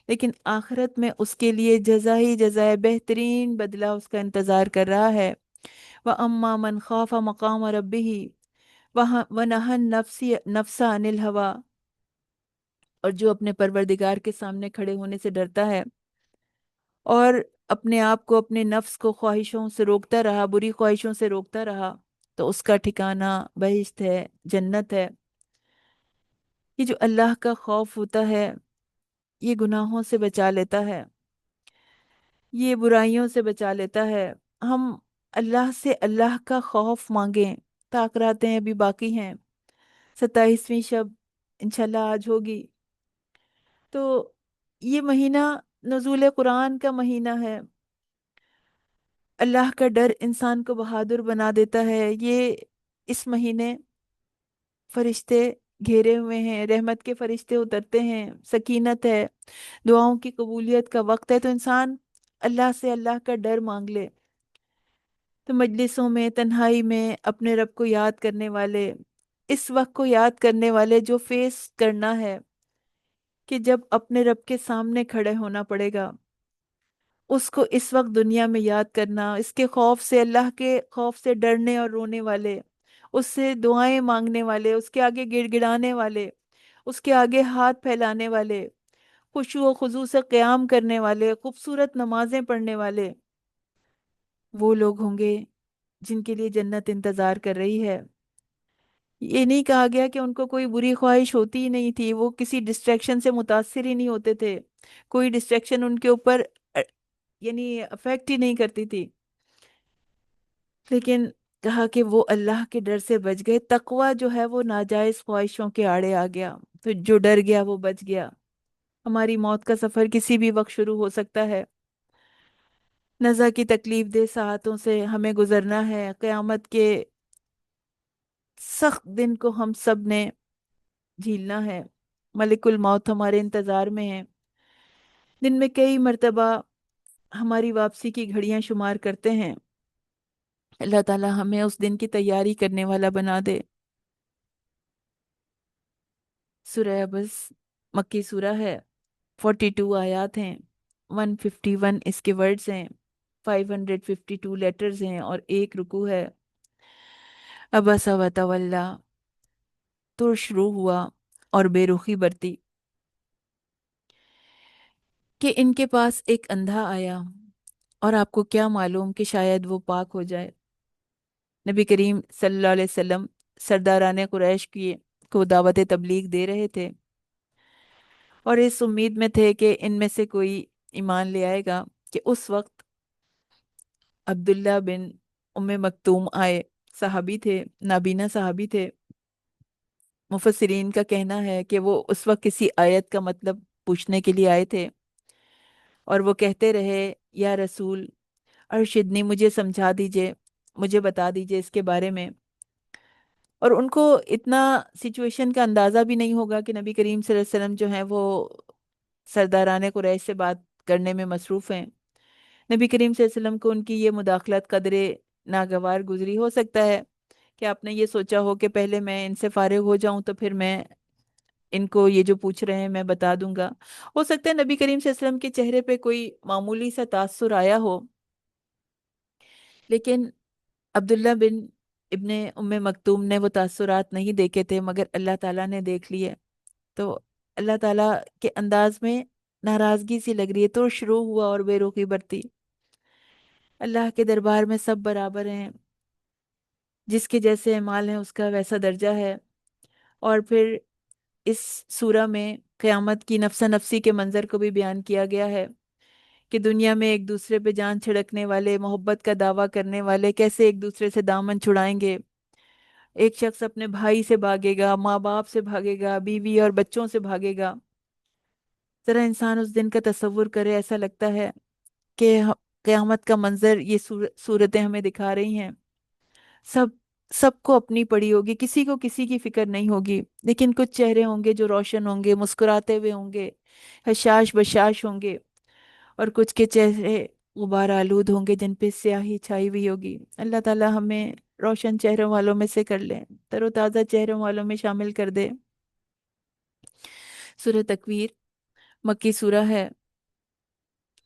لیکن آخرت میں اس کے لیے جزا ہی جزا ہے، بہترین بدلہ اس کا انتظار کر رہا ہے۔ وَأَمَّا مَنْ خَافَ مَقَامَ رَبِّهِ وَنَهَى النَّفْسَ عَنِ الْهَوَىٰ، اور جو اپنے پروردگار کے سامنے کھڑے ہونے سے ڈرتا ہے اور اپنے آپ کو، اپنے نفس کو خواہشوں سے روکتا رہا، بری خواہشوں سے روکتا رہا، تو اس کا ٹھکانہ بہشت ہے، جنت ہے۔ یہ جو اللہ کا خوف ہوتا ہے، یہ گناہوں سے بچا لیتا ہے، یہ برائیوں سے بچا لیتا ہے۔ ہم اللہ سے اللہ کا خوف مانگیں، تاکراتیں ابھی باقی ہیں، 27ویں شب انشاءاللہ آج ہوگی۔ تو یہ مہینہ نزول قرآن کا مہینہ ہے، اللہ کا ڈر انسان کو بہادر بنا دیتا ہے۔ یہ اس مہینے فرشتے گھیرے ہوئے ہیں، رحمت کے فرشتے اترتے ہیں، سکینت ہے، دعاؤں کی قبولیت کا وقت ہے، تو انسان اللہ سے اللہ کا ڈر مانگ لے۔ تو مجلسوں میں، تنہائی میں اپنے رب کو یاد کرنے والے، اس وقت کو یاد کرنے والے جو فیس کرنا ہے کہ جب اپنے رب کے سامنے کھڑے ہونا پڑے گا، اس کو اس وقت دنیا میں یاد کرنا، اس کے خوف سے، اللہ کے خوف سے ڈرنے اور رونے والے، اس سے دعائیں مانگنے والے، اس کے آگے گڑ گڑانے والے، اس کے آگے ہاتھ پھیلانے والے، خشوع و خضوع سے قیام کرنے والے، خوبصورت نمازیں پڑھنے والے، وہ لوگ ہوں گے جن کے لیے جنت انتظار کر رہی ہے۔ یہ نہیں کہا گیا کہ ان کو کوئی بری خواہش ہوتی ہی نہیں تھی، وہ کسی ڈسٹریکشن سے متاثر ہی نہیں ہوتے تھے، کوئی ڈسٹریکشن ان کے اوپر یعنی افیکٹ ہی نہیں کرتی تھی، لیکن کہا کہ وہ اللہ کے ڈر سے بچ گئے۔ تقوی جو ہے وہ ناجائز خواہشوں کے آڑے آ گیا، تو جو ڈر گیا وہ بچ گیا۔ ہماری موت کا سفر کسی بھی وقت شروع ہو سکتا ہے، نزا کی تکلیف دہ ساعتوں سے ہمیں گزرنا ہے، قیامت کے سخت دن کو ہم سب نے جھیلنا ہے، ملک الموت ہمارے انتظار میں ہے، دن میں کئی مرتبہ ہماری واپسی کی گھڑیاں شمار کرتے ہیں۔ اللہ تعالی ہمیں اس دن کی تیاری کرنے والا بنا دے۔ سورہ عبس مکی سورہ ہے، 42 آیات ہیں، 151 اس کے ورڈز ہیں، 552 لیٹرز ہیں، اور ایک رکوع ہے۔ عبس و تولا، تو شروع ہوا اور بے رخی برتی کہ ان کے پاس ایک اندھا آیا، اور آپ کو کیا معلوم کہ شاید وہ پاک ہو جائے۔ نبی کریم صلی اللہ علیہ وسلم سرداران قریش کو دعوت تبلیغ دے رہے تھے، اور اس امید میں تھے کہ ان میں سے کوئی ایمان لے آئے گا کہ اس وقت عبداللہ بن ام مکتوم آئے۔ صحابی تھے، نابینا صحابی تھے۔ مفسرین کا کہنا ہے کہ وہ اس وقت کسی آیت کا مطلب پوچھنے کے لیے آئے تھے، اور وہ کہتے رہے، یا رسول ارشدنی، مجھے سمجھا دیجئے، مجھے بتا دیجئے اس کے بارے میں۔ اور ان کو اتنا سچویشن کا اندازہ بھی نہیں ہوگا کہ نبی کریم صلی اللہ علیہ وسلم جو ہیں وہ سرداران قریش سے بات کرنے میں مصروف ہیں۔ نبی کریم صلی اللہ علیہ وسلم کو ان کی یہ مداخلت قدرے ناگوار گزری۔ ہو سکتا ہے کہ آپ نے یہ سوچا ہو کہ پہلے میں ان سے فارغ ہو جاؤں تو پھر میں ان کو یہ جو پوچھ رہے ہیں میں بتا دوں گا۔ ہو سکتا ہے نبی کریم صلی اللہ علیہ وسلم کے چہرے پہ کوئی معمولی سا تاثر آیا ہو، لیکن عبداللہ بن ابن ام مکتوم نے وہ تاثرات نہیں دیکھے تھے، مگر اللہ تعالیٰ نے دیکھ لیے۔ تو اللہ تعالیٰ کے انداز میں ناراضگی سی لگ رہی ہے، تو شروع ہوا اور بے رخی برتی۔ اللہ کے دربار میں سب برابر ہیں، جس کے جیسے اعمال ہیں اس کا ویسا درجہ ہے۔ اور پھر اس سورہ میں قیامت کی نفسا نفسی کے منظر کو بھی بیان کیا گیا ہے کہ دنیا میں ایک دوسرے پہ جان چھڑکنے والے، محبت کا دعویٰ کرنے والے کیسے ایک دوسرے سے دامن چھڑائیں گے۔ ایک شخص اپنے بھائی سے بھاگے گا، ماں باپ سے بھاگے گا، بیوی اور بچوں سے بھاگے گا۔ ذرا انسان اس دن کا تصور کرے، ایسا لگتا ہے کہ قیامت کا منظر یہ صورتیں ہمیں دکھا رہی ہیں۔ سب سب کو اپنی پڑی ہوگی، کسی کو کسی کی فکر نہیں ہوگی، لیکن کچھ چہرے ہوں گے جو روشن ہوں گے، مسکراتے ہوئے ہوں گے، حشاش بشاش ہوں گے، اور کچھ کے چہرے غبار آلود ہوں گے جن پہ سیاہی چھائی ہوئی ہوگی۔ اللہ تعالی ہمیں روشن چہروں والوں میں سے کر لیں، تر و تازہ چہروں والوں میں شامل کر دے۔ سورہ تکویر مکی سورہ ہے،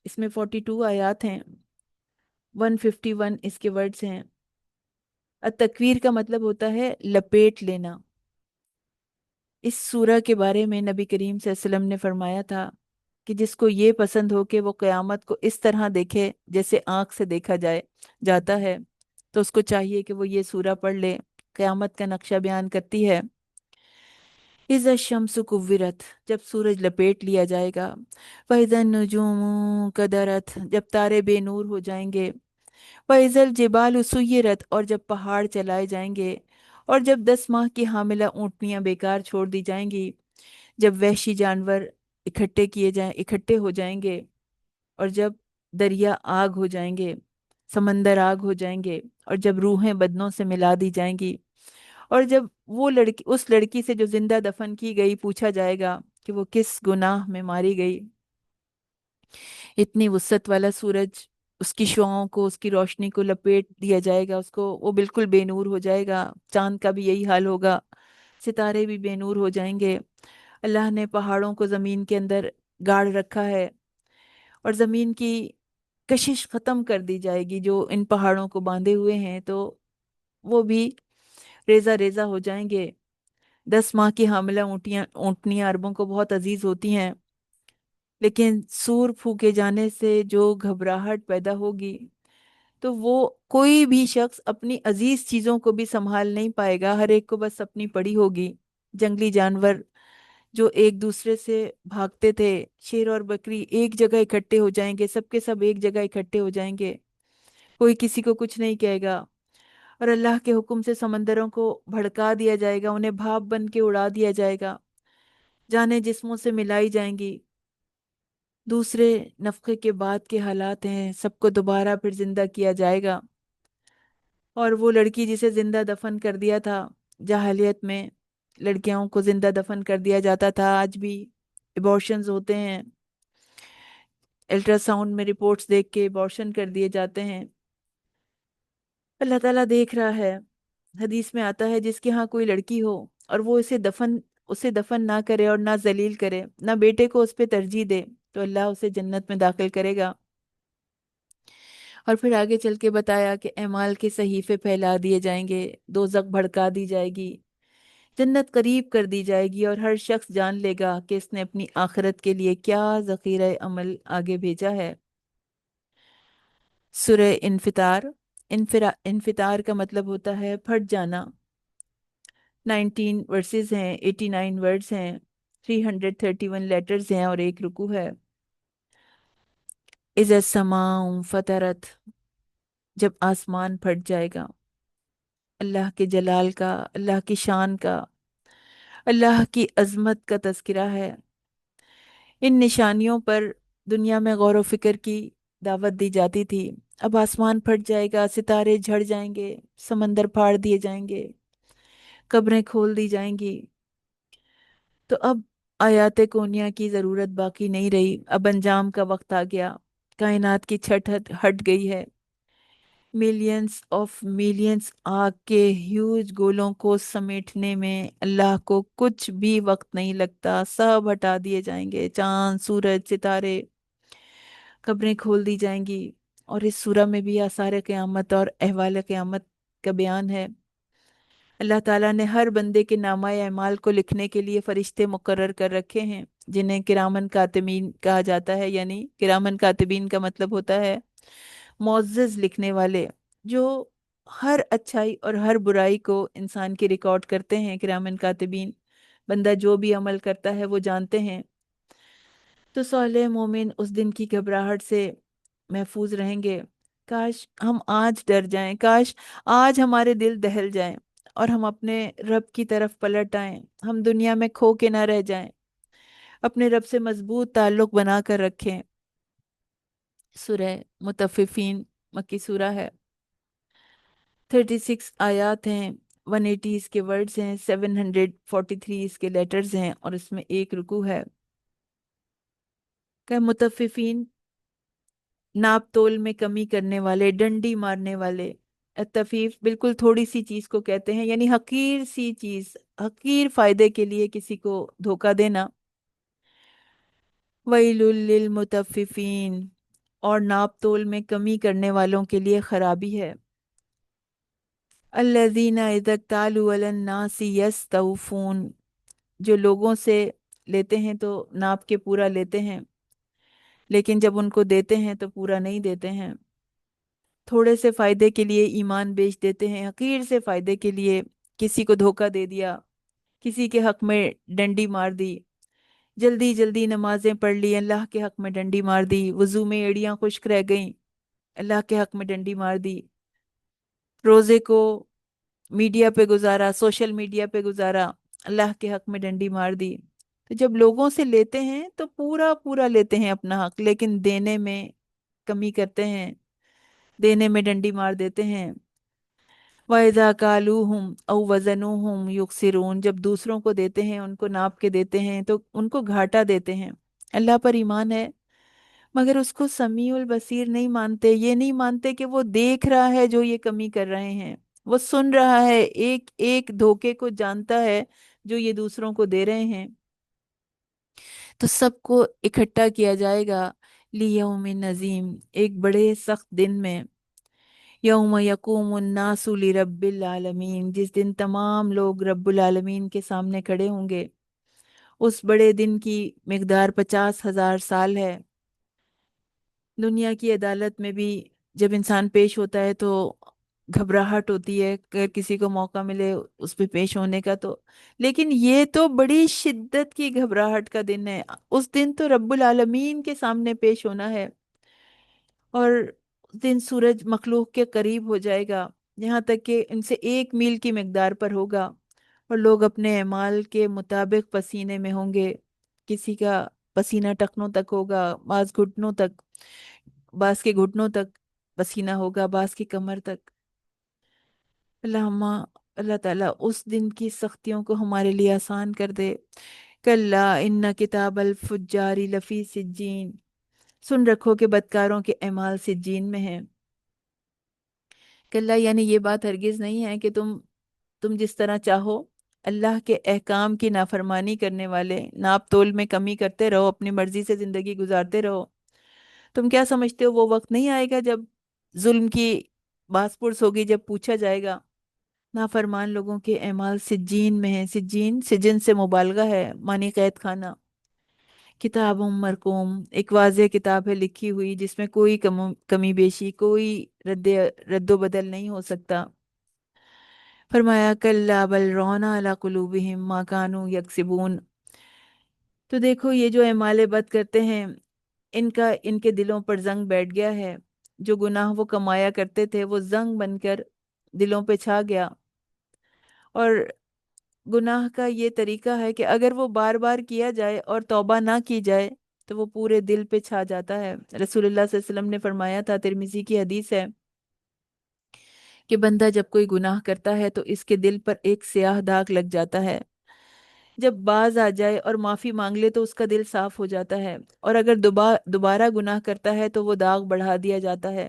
اس میں 42 آیات ہیں، 151 اس کے ورڈز ہیں۔ التکویر کا مطلب ہوتا ہے لپیٹ لینا۔ اس سورہ کے بارے میں نبی کریم صلی اللہ علیہ وسلم نے فرمایا تھا کہ جس کو یہ پسند ہو کہ وہ قیامت کو اس طرح دیکھے جیسے آنکھ سے دیکھا جاتا ہے، تو اس کو چاہیے کہ وہ یہ سورہ پڑھ لے۔ قیامت کا نقشہ بیان کرتی ہے، اذا الشمس کورت، جب سورج لپیٹ لیا جائے گا، فاذا النجوم کدرت، جب تارے بے نور ہو جائیں گے، وَإِذَا الْجِبَالُ سُيِّرَتْ، اور جب پہاڑ چلائے جائیں گے، اور جب 10 ماہ کی حاملہ اونٹنیاں بیکار چھوڑ دی جائیں گی، جب وحشی جانور اکٹھے ہو جائیں گے، اور جب دریا آگ ہو جائیں گے، سمندر آگ ہو جائیں گے، اور جب روحیں بدنوں سے ملا دی جائیں گی، اور جب وہ لڑکی، اس لڑکی سے جو زندہ دفن کی گئی، پوچھا جائے گا کہ وہ کس گناہ میں ماری گئی۔ اتنی وسعت والا سورج، اس کی شعاؤں کو، اس کی روشنی کو لپیٹ دیا جائے گا، اس کو، وہ بالکل بے نور ہو جائے گا۔ چاند کا بھی یہی حال ہوگا، ستارے بھی بے نور ہو جائیں گے۔ اللہ نے پہاڑوں کو زمین کے اندر گاڑ رکھا ہے، اور زمین کی کشش ختم کر دی جائے گی جو ان پہاڑوں کو باندھے ہوئے ہیں، تو وہ بھی ریزہ ریزہ ہو جائیں گے۔ 10 ماہ کی حاملہ اونٹنیاں عربوں کو بہت عزیز ہوتی ہیں، لیکن سور پھونکے جانے سے جو گھبراہٹ پیدا ہوگی، تو وہ کوئی بھی شخص اپنی عزیز چیزوں کو بھی سنبھال نہیں پائے گا، ہر ایک کو بس اپنی پڑی ہوگی۔ جنگلی جانور جو ایک دوسرے سے بھاگتے تھے، شیر اور بکری ایک جگہ اکٹھے ہو جائیں گے، سب کے سب ایک جگہ اکٹھے ہو جائیں گے، کوئی کسی کو کچھ نہیں کہے گا، اور اللہ کے حکم سے سمندروں کو بھڑکا دیا جائے گا، انہیں بھاپ بن کے اڑا دیا جائے گا، جانیں جسموں سے ملائی جائیں گی۔ دوسرے نفخے کے بعد کے حالات ہیں، سب کو دوبارہ پھر زندہ کیا جائے گا۔ اور وہ لڑکی جسے زندہ دفن کر دیا تھا جاہلیت میں، لڑکیوں کو زندہ دفن کر دیا جاتا تھا، آج بھی ابورشنز ہوتے ہیں، الٹرا ساؤنڈ میں رپورٹس دیکھ کے ابورشن کر دیے جاتے ہیں۔ اللہ تعالیٰ دیکھ رہا ہے۔ حدیث میں آتا ہے جس کے ہاں کوئی لڑکی ہو اور وہ اسے دفن نہ کرے اور نہ ذلیل کرے، نہ بیٹے کو اس پہ ترجیح دے، تو اللہ اسے جنت میں داخل کرے گا۔ اور پھر آگے چل کے بتایا کہ اعمال کے صحیفے پھیلا دیے جائیں گے، دوزخ بھڑکا دی جائے گی، جنت قریب کر دی جائے گی، اور ہر شخص جان لے گا کہ اس نے اپنی آخرت کے لیے کیا ذخیرہ عمل آگے بھیجا ہے۔ سورہ انفطار، انفطار کا مطلب ہوتا ہے پھٹ جانا۔ 19 ورسز ہیں، 89 ورڈز ہیں، 331 لیٹرز ہیں اور ایک رکوع ہے۔ اذا السماء فطرت، جب آسمان پھٹ جائے گا۔ اللہ کے جلال کا، اللہ کی شان کا، اللہ کی عظمت کا تذکرہ ہے۔ ان نشانیوں پر دنیا میں غور و فکر کی دعوت دی جاتی تھی۔ اب آسمان پھٹ جائے گا، ستارے جھڑ جائیں گے، سمندر پھاڑ دیے جائیں گے، قبریں کھول دی جائیں گی، تو اب آیات کونیہ کی ضرورت باقی نہیں رہی۔ اب انجام کا وقت آ گیا، کائنات کی چھٹ ہٹ گئی ہے۔ ملینز آف ملینز آگ کے ہیوج گولوں کو سمیٹنے میں اللہ کو کچھ بھی وقت نہیں لگتا، سب ہٹا دیے جائیں گے، چاند، سورج، ستارے، قبریں کھول دی جائیں گی۔ اور اس سورہ میں بھی آثار قیامت اور احوال قیامت کا بیان ہے۔ اللہ تعالیٰ نے ہر بندے کے نامہ اعمال کو لکھنے کے لیے فرشتے مقرر کر رکھے ہیں، جنہیں کرامن کاتبین کہا جاتا ہے۔ یعنی کرامن کاتبین کا مطلب ہوتا ہے معزز لکھنے والے، جو ہر اچھائی اور ہر برائی کو انسان کی ریکارڈ کرتے ہیں۔ کرامن کاتبین، بندہ جو بھی عمل کرتا ہے وہ جانتے ہیں۔ تو صالح مومن اس دن کی گھبراہٹ سے محفوظ رہیں گے۔ کاش ہم آج ڈر جائیں، کاش آج ہمارے دل دہل جائیں اور ہم اپنے رب کی طرف پلٹ آئیں، ہم دنیا میں کھو کے نہ رہ جائیں، اپنے رب سے مضبوط تعلق بنا کر رکھیں۔ سورہ مطففین مکی سورہ ہے، 36 آیات ہیں، 180 اس کے ورڈز ہیں، 743 اس کے لیٹرز ہیں اور اس میں ایک رکوع ہے۔ کہ مطففین، ناپ تول میں کمی کرنے والے، ڈنڈی مارنے والے۔ التفیف بالکل تھوڑی سی چیز کو کہتے ہیں، یعنی حقیر سی چیز، حقیر فائدے کے لیے کسی کو دھوکہ دینا۔ ویل للمطففین، اور ناپ تول میں کمی کرنے والوں کے لیے خرابی ہے۔ الذین اذا اکتالوا علی الناس یستوفون، جو لوگوں سے لیتے ہیں تو ناپ کے پورا لیتے ہیں، لیکن جب ان کو دیتے ہیں تو پورا نہیں دیتے ہیں۔ تھوڑے سے فائدے کے لیے ایمان بیچ دیتے ہیں، حقیر سے فائدے کے لیے کسی کو دھوکہ دے دیا، کسی کے حق میں ڈنڈی مار دی، جلدی جلدی نمازیں پڑھ لی، اللہ کے حق میں ڈنڈی مار دی، وضو میں ایڑیاں خشک رہ گئیں، اللہ کے حق میں ڈنڈی مار دی، روزے کو میڈیا پہ گزارا، سوشل میڈیا پہ گزارا، اللہ کے حق میں ڈنڈی مار دی۔ تو جب لوگوں سے لیتے ہیں تو پورا پورا لیتے ہیں اپنا حق، لیکن دینے میں کمی کرتے ہیں، دینے میں ڈنڈی مار دیتے ہیں۔ وَإِذَا كَالُوهُمْ أَوْ وَزَنُوهُمْ يُخْسِرُونَ، جب دوسروں کو دیتے ہیں، ان کو ناپ کے دیتے ہیں تو ان کو گھاٹا دیتے ہیں۔ اللہ پر ایمان ہے مگر اس کو سمیع البصیر نہیں مانتے، یہ نہیں مانتے کہ وہ دیکھ رہا ہے جو یہ کمی کر رہے ہیں، وہ سن رہا ہے، ایک ایک دھوکے کو جانتا ہے جو یہ دوسروں کو دے رہے ہیں۔ تو سب کو اکٹھا کیا جائے گا لیوم عظیم، ایک بڑے سخت دن میں۔ یوم یقوم الناس لرب العالمین، جس دن تمام لوگ رب العالمین کے سامنے کھڑے ہوں گے۔ اس بڑے دن کی مقدار 50,000 سال ہے۔ دنیا کی عدالت میں بھی جب انسان پیش ہوتا ہے تو گھبراہٹ ہوتی ہے کہ کسی کو موقع ملے اس پہ پیش ہونے کا، تو لیکن یہ تو بڑی شدت کی گھبراہٹ کا دن ہے۔ اس دن تو رب العالمین کے سامنے پیش ہونا ہے، اور اس دن سورج مخلوق کے قریب ہو جائے گا، یہاں تک کہ ان سے 1 میل کی مقدار پر ہوگا، اور لوگ اپنے اعمال کے مطابق پسینے میں ہوں گے۔ کسی کا پسینہ ٹخنوں تک ہوگا، بعض گھٹنوں تک، بعض کے گھٹنوں تک پسینہ ہوگا، بعض کی کمر تک۔ اللہم اللہ تعالیٰ اس دن کی سختیوں کو ہمارے لیے آسان کر دے۔ کلا ان کتاب الفجار لفی سجین، سن رکھو کہ بدکاروں کے اعمال سجین میں ہیں۔ کلا یعنی یہ بات ہرگز نہیں ہے کہ تم جس طرح چاہو اللہ کے احکام کی نافرمانی کرنے والے ناپ تول میں کمی کرتے رہو، اپنی مرضی سے زندگی گزارتے رہو۔ تم کیا سمجھتے ہو وہ وقت نہیں آئے گا جب ظلم کی باس پرس ہوگی، جب پوچھا جائے گا نافرمان لوگوں کے اعمال سجین میں ہیں؟ سجین سجن سے مبالغہ ہے، معنی قید خانہ۔ کتاب مرقوم، ایک واضح کتاب ہے لکھی ہوئی جس میں کوئی کمی بیشی، کوئی رد و بدل نہیں ہو سکتا۔ فرمایا کلا بل رونا علی قلوبہم ما کانوا یکسبون، تو دیکھو یہ جو اعمال بد کرتے ہیں ان کے دلوں پر زنگ بیٹھ گیا ہے۔ جو گناہ وہ کمایا کرتے تھے وہ زنگ بن کر دلوں پہ چھا گیا، اور گناہ کا یہ طریقہ ہے کہ اگر وہ بار بار کیا جائے اور توبہ نہ کی جائے تو وہ پورے دل پہ چھا جاتا ہے۔ رسول اللہ صلی اللہ علیہ وسلم نے فرمایا تھا، ترمذی کی حدیث ہے، کہ بندہ جب کوئی گناہ کرتا ہے تو اس کے دل پر ایک سیاہ داغ لگ جاتا ہے، جب باز آ جائے اور معافی مانگ لے تو اس کا دل صاف ہو جاتا ہے، اور اگر دوبارہ گناہ کرتا ہے تو وہ داغ بڑھا دیا جاتا ہے،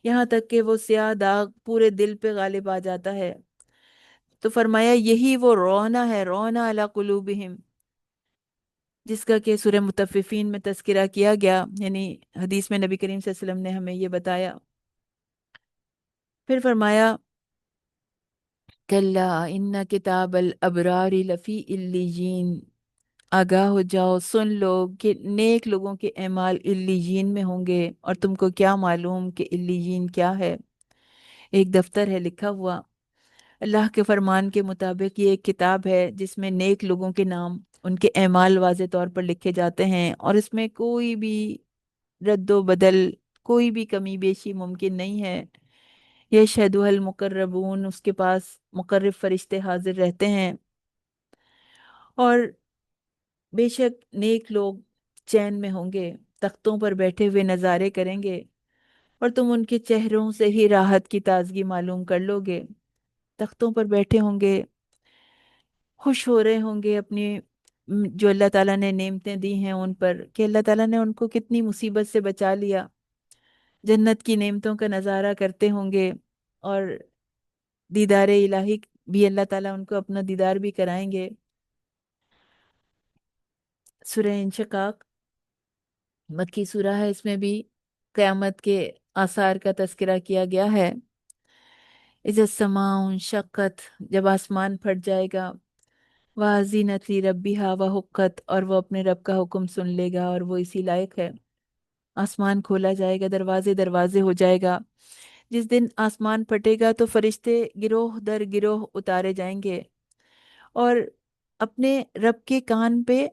یہاں تک کہ وہ سیاہ داغ پورے دل پہ غالب آ جاتا ہے۔ تو فرمایا یہی وہ رونا ہے، رونا علی قلوبہم، جس کا کہ سورہ مطففین میں تذکرہ کیا گیا، یعنی حدیث میں نبی کریم صلی اللہ علیہ وسلم نے ہمیں یہ بتایا۔ پھر فرمایا کلا ان کتاب الابرار لفی علیین، آگاہ ہو جاؤ، سن لو کہ نیک لوگوں کے اعمال علیین میں ہوں گے، اور تم کو کیا معلوم کہ علیین کیا ہے؟ ایک دفتر ہے لکھا ہوا، اللہ کے فرمان کے مطابق یہ ایک کتاب ہے جس میں نیک لوگوں کے نام، ان کے اعمال واضح طور پر لکھے جاتے ہیں، اور اس میں کوئی بھی رد و بدل، کوئی بھی کمی بیشی ممکن نہیں ہے۔ یشہدہ المقربون، اس کے پاس مقرب فرشتے حاضر رہتے ہیں، اور بے شک نیک لوگ چین میں ہوں گے، تختوں پر بیٹھے ہوئے نظارے کریں گے، اور تم ان کے چہروں سے ہی راحت کی تازگی معلوم کر لو گے۔ تختوں پر بیٹھے ہوں گے، خوش ہو رہے ہوں گے اپنی جو اللہ تعالیٰ نے نعمتیں دی ہیں ان پر، کہ اللہ تعالیٰ نے ان کو کتنی مصیبت سے بچا لیا، جنت کی نعمتوں کا نظارہ کرتے ہوں گے، اور دیدار الہی بھی اللہ تعالیٰ ان کو اپنا دیدار بھی کرائیں گے۔ سورہ انشقاق مکی سورہ ہے، اس میں بھی قیامت کے آثار کا تذکرہ کیا گیا ہے۔ اذا السماء انشقت، جب آسمان پھٹ جائے گا، وَأَذِنَتْ لِرَبِّهَا وَحُقَّتْ، اور وہ اپنے رب کا حکم سن لے گا اور وہ اسی لائق ہے۔ آسمان کھولا جائے گا، دروازے دروازے ہو جائے گا۔ جس دن آسمان پھٹے گا تو فرشتے گروہ در گروہ اتارے جائیں گے، اور اپنے رب کے کان پہ،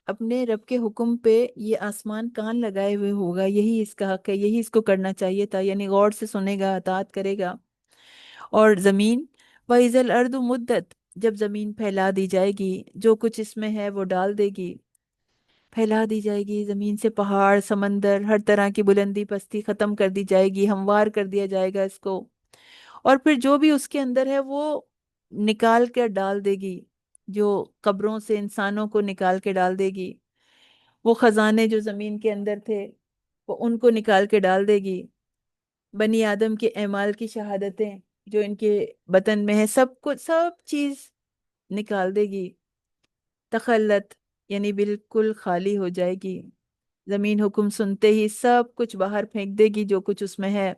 اپنے رب کے حکم پہ یہ آسمان کان لگائے ہوئے ہوگا، یہی اس کا حق ہے، یہی اس کو کرنا چاہیے تھا، یعنی غور سے سنے گا، اطاعت کرے گا۔ اور زمین، وَإِذَا الْأَرْضُ مُدَّتْ، جب زمین پھیلا دی جائے گی، جو کچھ اس میں ہے وہ ڈال دے گی، پھیلا دی جائے گی زمین سے، پہاڑ، سمندر، ہر طرح کی بلندی پستی ختم کر دی جائے گی، ہموار کر دیا جائے گا اس کو، اور پھر جو بھی اس کے اندر ہے وہ نکال کر ڈال دے گی، جو قبروں سے انسانوں کو نکال کے ڈال دے گی، وہ خزانے جو زمین کے اندر تھے وہ ان کو نکال کے ڈال دے گی، بنی آدم کے اعمال کی شہادتیں جو ان کے بطن میں ہے، سب کچھ، سب چیز نکال دے گی۔ تخلت یعنی بالکل خالی ہو جائے گی، زمین حکم سنتے ہی سب کچھ باہر پھینک دے گی جو کچھ اس میں ہے۔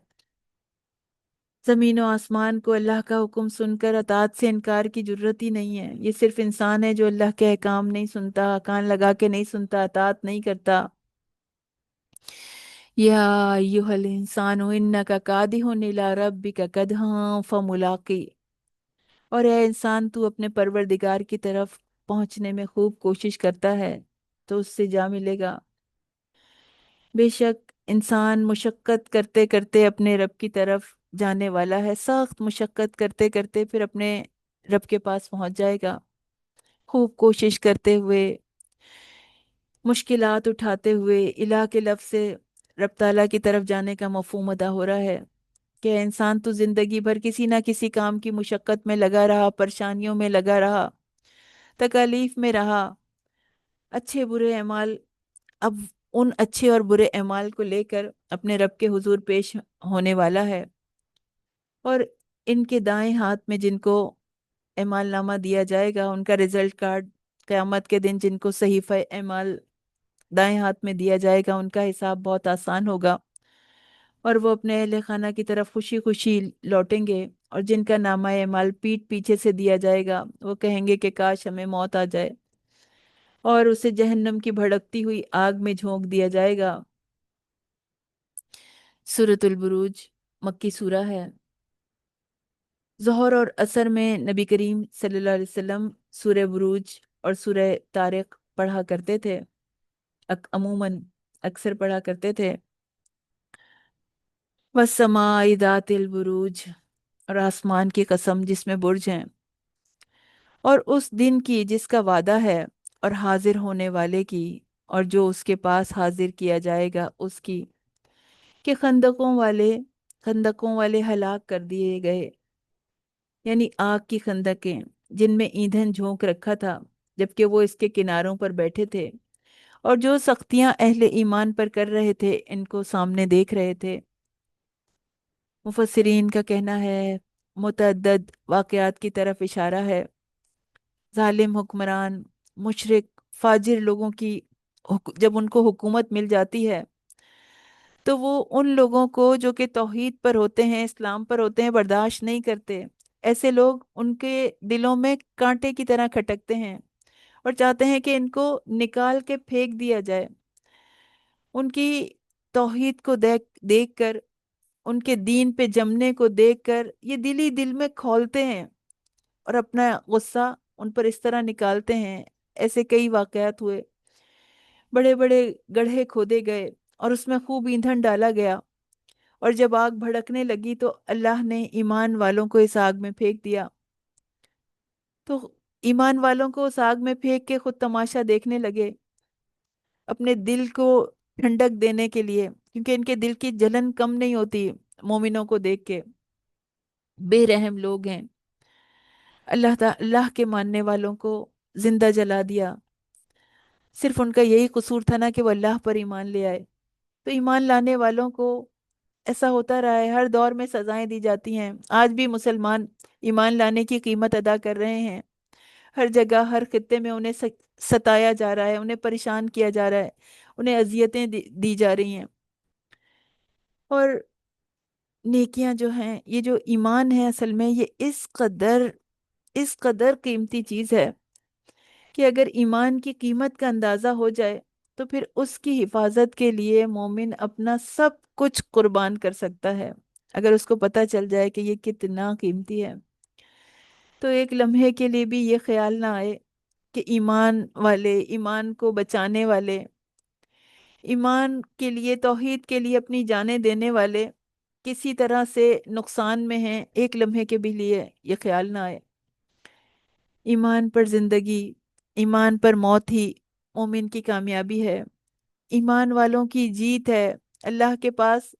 زمین و آسمان کو اللہ کا حکم سن کر اطاعت سے انکار کی ضرورت ہی نہیں ہے، یہ صرف انسان ہے جو اللہ کے احکام نہیں سنتا، کان لگا کے نہیں سنتا، اطاعت نہیں کرتا۔ یا ایھا الانسان انک کادح الی ربک کدحا فملاقی، اور اے انسان تو اپنے پروردگار کی طرف پہنچنے میں خوب کوشش کرتا ہے تو اس سے جا ملے گا۔ بے شک انسان مشقت کرتے کرتے اپنے رب کی طرف جانے والا ہے، سخت مشقت کرتے کرتے پھر اپنے رب کے پاس پہنچ جائے گا، خوب کوشش کرتے ہوئے، مشکلات اٹھاتے ہوئے۔ الہ کے لفظ سے رب تعالیٰ کی طرف جانے کا مفہوم ادا ہو رہا ہے کہ انسان تو زندگی بھر کسی نہ کسی کام کی مشقت میں لگا رہا، پریشانیوں میں لگا رہا، تکالیف میں رہا، اچھے برے اعمال. اب ان اچھے اور برے اعمال کو لے کر اپنے رب کے حضور پیش ہونے والا ہے. اور ان کے دائیں ہاتھ میں جن کو اعمال نامہ دیا جائے گا، ان کا رزلٹ کارڈ قیامت کے دن جن کو صحیفہ اعمال دائیں ہاتھ میں دیا جائے گا، ان کا حساب بہت آسان ہوگا اور وہ اپنے اہل خانہ کی طرف خوشی خوشی لوٹیں گے. اور جن کا نامہ اعمال پیٹ پیچھے سے دیا جائے گا، وہ کہیں گے کہ کاش ہمیں موت آ جائے، اور اسے جہنم کی بھڑکتی ہوئی آگ میں جھونک دیا جائے گا. سورۃ البروج مکی سورہ ہے. ظہر اور عصر میں نبی کریم صلی اللہ علیہ وسلم سورہ بروج اور سورہ طارق پڑھا کرتے تھے، عموماً اکثر پڑھا کرتے تھے. وَالسَّمَاءِ ذَاتِ الْبُرُوجِ، اور آسمان کی قسم جس میں برج ہیں، اور اس دن کی جس کا وعدہ ہے، اور حاضر ہونے والے کی، اور جو اس کے پاس حاضر کیا جائے گا اس کی، کہ خندقوں والے ہلاک کر دیے گئے. یعنی آگ کی خندقیں جن میں ایندھن جھونک رکھا تھا جبکہ وہ اس کے کناروں پر بیٹھے تھے، اور جو سختیاں اہل ایمان پر کر رہے تھے ان کو سامنے دیکھ رہے تھے. مفسرین کا کہنا ہے متعدد واقعات کی طرف اشارہ ہے. ظالم حکمران، مشرک، فاجر لوگوں کی جب ان کو حکومت مل جاتی ہے تو وہ ان لوگوں کو جو کہ توحید پر ہوتے ہیں، اسلام پر ہوتے ہیں، برداشت نہیں کرتے. ایسے لوگ ان کے دلوں میں کانٹے کی طرح کھٹکتے ہیں اور چاہتے ہیں کہ ان کو نکال کے پھینک دیا جائے. ان کی توحید کو دیکھ دیکھ کر، ان کے دین پہ جمنے کو دیکھ کر یہ دل ہی دل میں کھولتے ہیں اور اپنا غصہ ان پر اس طرح نکالتے ہیں. ایسے کئی واقعات ہوئے. بڑے بڑے گڑھے کھودے گئے اور اس میں خوب ایندھن ڈالا گیا، اور جب آگ بھڑکنے لگی تو اللہ نے ایمان والوں کو اس آگ میں پھینک دیا. تو ایمان والوں کو اس آگ میں پھینک کے خود تماشا دیکھنے لگے اپنے دل کو ٹھنڈک دینے کے لیے، کیونکہ ان کے دل کی جلن کم نہیں ہوتی مومنوں کو دیکھ کے. بے رحم لوگ ہیں. اللہ کے ماننے والوں کو زندہ جلا دیا. صرف ان کا یہی قصور تھا نا کہ وہ اللہ پر ایمان لے آئے. تو ایمان لانے والوں کو ایسا ہوتا رہا ہے، ہر دور میں سزائیں دی جاتی ہیں. آج بھی مسلمان ایمان لانے کی قیمت ادا کر رہے ہیں. ہر جگہ ہر خطے میں انہیں ستایا جا رہا ہے، انہیں پریشان کیا جا رہا ہے، انہیں اذیتیں دی جا رہی ہیں. اور نیکیاں جو ہیں، یہ جو ایمان ہے اصل میں یہ اس قدر قیمتی چیز ہے کہ اگر ایمان کی قیمت کا اندازہ ہو جائے تو پھر اس کی حفاظت کے لیے مومن اپنا سب کچھ قربان کر سکتا ہے، اگر اس کو پتہ چل جائے کہ یہ کتنا قیمتی ہے. تو ایک لمحے کے لیے بھی یہ خیال نہ آئے کہ ایمان والے، ایمان کو بچانے والے، ایمان کے لیے، توحید کے لیے اپنی جانیں دینے والے کسی طرح سے نقصان میں ہیں. ایک لمحے کے بھی لیے یہ خیال نہ آئے. ایمان پر زندگی، ایمان پر موت ہی مومن کی کامیابی ہے. ایمان والوں کی جیت ہے. اللہ کے پاس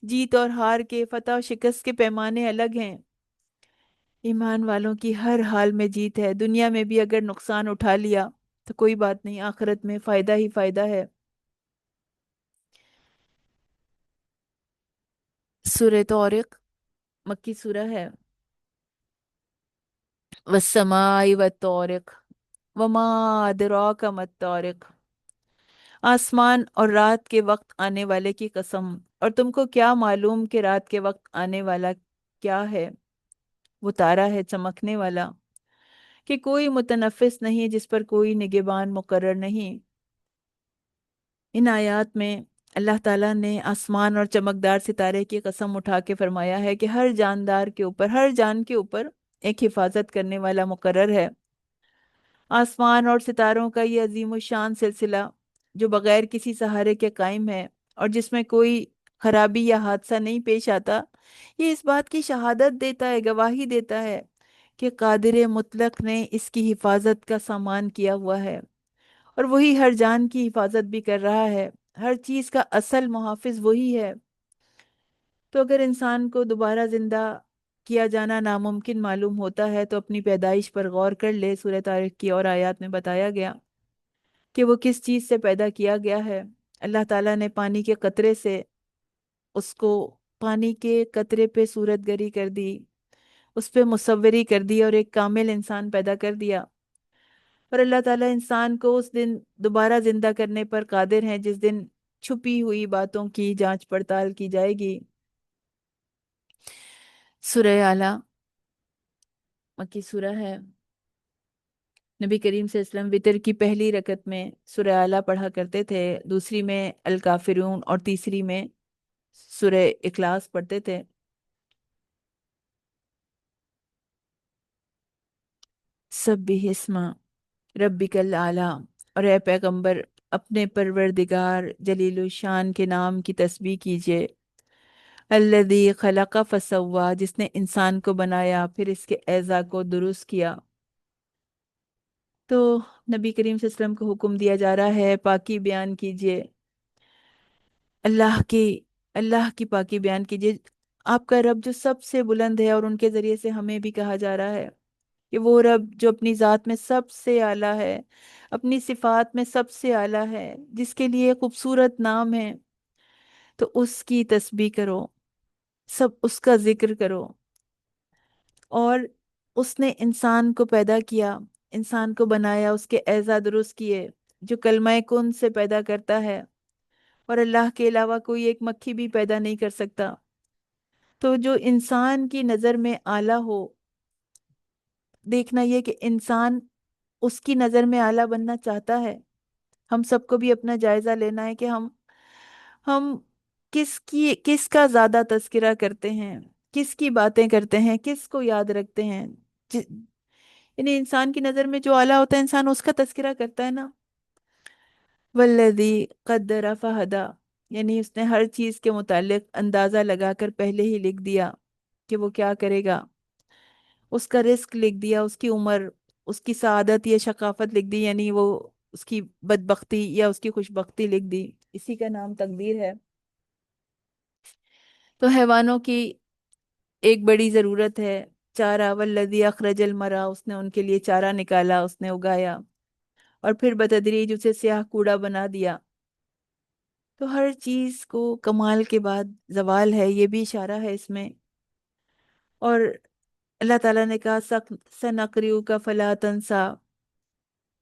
جیت اور ہار کے، فتح و شکست کے پیمانے الگ ہیں. ایمان والوں کی ہر حال میں جیت ہے. دنیا میں بھی اگر نقصان اٹھا لیا تو کوئی بات نہیں، آخرت میں فائدہ ہی فائدہ ہے. سورہ طارق مکی سورہ ہے. والسماء والطارق وما ادراک ما الطارق، آسمان اور رات کے وقت آنے والے کی قسم، اور تم کو کیا معلوم کہ رات کے وقت آنے والا کیا ہے؟ وہ تارا ہے چمکنے والا کہ کوئی متنفس نہیں، جس پر کوئی نگہبان مقرر نہیں. ان آیات میں اللہ تعالیٰ نے آسمان اور چمکدار ستارے کی قسم اٹھا کے فرمایا ہے کہ ہر جاندار کے اوپر، ہر جان کے اوپر ایک حفاظت کرنے والا مقرر ہے. آسمان اور ستاروں کا یہ عظیم الشان سلسلہ جو بغیر کسی سہارے کے قائم ہے اور جس میں کوئی خرابی یا حادثہ نہیں پیش آتا، یہ اس بات کی شہادت دیتا ہے، گواہی دیتا ہے کہ قادر مطلق نے اس کی حفاظت کا سامان کیا ہوا ہے، اور وہی ہر جان کی حفاظت بھی کر رہا ہے. ہر چیز کا اصل محافظ وہی ہے. تو اگر انسان کو دوبارہ زندہ کیا جانا ناممکن معلوم ہوتا ہے تو اپنی پیدائش پر غور کر لے۔ سورہ طارق کی اور آیات میں بتایا گیا کہ وہ کس چیز سے پیدا کیا گیا ہے۔ اللہ تعالیٰ نے پانی کے قطرے سے اس کو، پانی کے قطرے پہ صورت گری کر دی، اس پہ مصوری کر دی اور ایک کامل انسان پیدا کر دیا۔ اور اللہ تعالیٰ انسان کو اس دن دوبارہ زندہ کرنے پر قادر ہیں، جس دن چھپی ہوئی باتوں کی جانچ پڑتال کی جائے گی۔ سورہ اعلیٰ مکی سورہ ہے۔ نبی کریم صلی اللہ علیہ وسلم وطر کی پہلی رکعت میں سورہ اعلیٰ پڑھا کرتے تھے، دوسری میں الکافرون اور تیسری میں سورہ اخلاص پڑھتے تھے۔ سبح اسم ربک الاعلیٰ، اور اے پیغمبر اپنے پروردگار جلیل الشان کے نام کی تسبیح کیجئے۔ الذی خلق فسوا، جس نے انسان کو بنایا پھر اس کے اعضاء کو درست کیا۔ تو نبی کریم صلی اللہ علیہ وسلم کو حکم دیا جا رہا ہے پاکی بیان کیجئے، اللہ کی اللہ کی پاکی بیان کیجئے۔ آپ کا رب جو سب سے بلند ہے، اور ان کے ذریعے سے ہمیں بھی کہا جا رہا ہے کہ وہ رب جو اپنی ذات میں سب سے اعلیٰ ہے، اپنی صفات میں سب سے اعلیٰ ہے، جس کے لیے خوبصورت نام ہے، تو اس کی تسبیح کرو، سب اس کا ذکر کرو۔ اور اس نے انسان کو پیدا کیا، انسان کو بنایا، اس کے اعضاء درست کیے، جو کلمہ کن سے پیدا کرتا ہے، اور اللہ کے علاوہ کوئی ایک مکھی بھی پیدا نہیں کر سکتا۔ تو جو انسان کی نظر میں اعلیٰ ہو، دیکھنا یہ کہ انسان اس کی نظر میں اعلیٰ بننا چاہتا ہے۔ ہم سب کو بھی اپنا جائزہ لینا ہے کہ ہم کس کا زیادہ تذکرہ کرتے ہیں، کس کی باتیں کرتے ہیں، کس کو یاد رکھتے ہیں۔ یعنی انسان کی نظر میں جو اعلیٰ ہوتا ہے، انسان اس کا تذکرہ کرتا ہے نا۔ والذی قدر فہدی، یعنی اس نے ہر چیز کے متعلق اندازہ لگا کر پہلے ہی لکھ دیا کہ وہ کیا کرے گا، اس کا رزق لکھ دیا، اس کی عمر، اس کی سعادت یا شقافت لکھ دی، یعنی وہ اس کی بدبختی یا اس کی خوشبختی لکھ دی۔ اسی کا نام تقدیر ہے۔ تو حیوانوں کی ایک بڑی ضرورت ہے چارہ، والذی اخرج المرعى، اس نے ان کے لیے چارہ نکالا، اس نے اگایا، اور پھر بتدریج اسے سیاہ کوڑا بنا دیا۔ تو ہر چیز کو کمال کے بعد زوال ہے، یہ بھی اشارہ ہے اس میں۔ اور اللہ تعالیٰ نے کہا سنقرئک فلا تنسیٰ،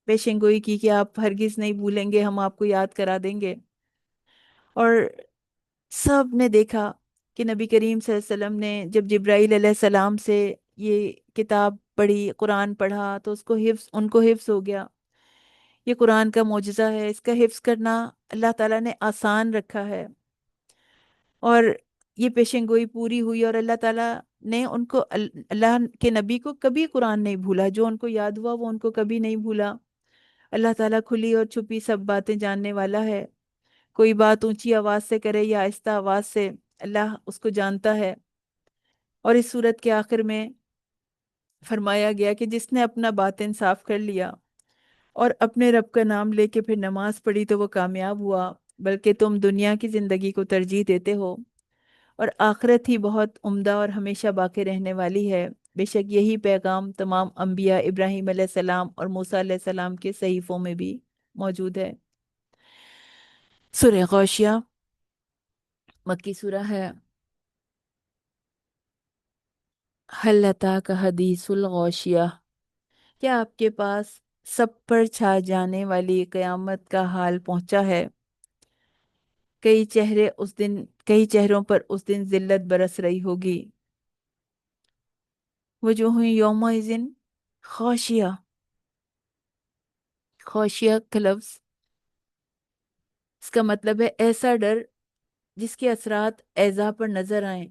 پیشن گوئی کی کہ آپ ہرگز نہیں بھولیں گے، ہم آپ کو یاد کرا دیں گے۔ اور سب نے دیکھا کہ نبی کریم صلی اللہ علیہ وسلم نے جب جبرائیل علیہ السلام سے یہ کتاب پڑھی، قرآن پڑھا، تو ان کو حفظ ہو گیا۔ یہ قرآن کا معجزہ ہے، اس کا حفظ کرنا اللہ تعالیٰ نے آسان رکھا ہے۔ اور یہ پیشن گوئی پوری ہوئی، اور اللہ تعالیٰ نے ان کو، اللہ کے نبی کو کبھی قرآن نہیں بھولا، جو ان کو یاد ہوا وہ ان کو کبھی نہیں بھولا۔ اللہ تعالیٰ کھلی اور چھپی سب باتیں جاننے والا ہے۔ کوئی بات اونچی آواز سے کرے یا آہستہ آواز سے، اللہ اس کو جانتا ہے۔ اور اس صورت کے آخر میں فرمایا گیا کہ جس نے اپنا باطن صاف کر لیا اور اپنے رب کا نام لے کے پھر نماز پڑھی تو وہ کامیاب ہوا، بلکہ تم دنیا کی زندگی کو ترجیح دیتے ہو، اور آخرت ہی بہت عمدہ اور ہمیشہ باقی رہنے والی ہے۔ بے شک یہی پیغام تمام انبیاء ابراہیم علیہ السلام اور موسیٰ علیہ السلام کے صحیفوں میں بھی موجود ہے۔ سورہ غاشیہ مکی سورہ ہے۔ هل اتاک حدیث الغاشیہ، کیا آپ کے پاس سب پر چھا جانے والی قیامت کا حال پہنچا ہے؟ کئی چہروں پر اس دن ذلت برس رہی ہوگی۔ وجوہ یومئذ خاشیہ، خاشیہ کا لفظ اس کا مطلب ہے ایسا ڈر جس کے اثرات اعضاء پر نظر آئیں،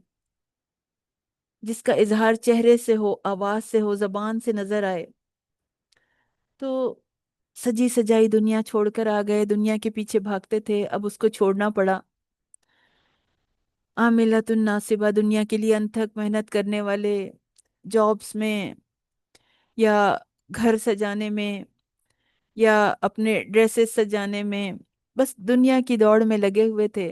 جس کا اظہار چہرے سے ہو، آواز سے ہو، زبان سے نظر آئے۔ تو سجی سجائی دنیا چھوڑ کر آ گئے، دنیا کے پیچھے بھاگتے تھے، اب اس کو چھوڑنا پڑا۔ عاملۃ الناصبہ، دنیا کے لیے انتھک محنت کرنے والے، جابس میں یا گھر سجانے میں یا اپنے ڈریسز سجانے میں، بس دنیا کی دوڑ میں لگے ہوئے تھے،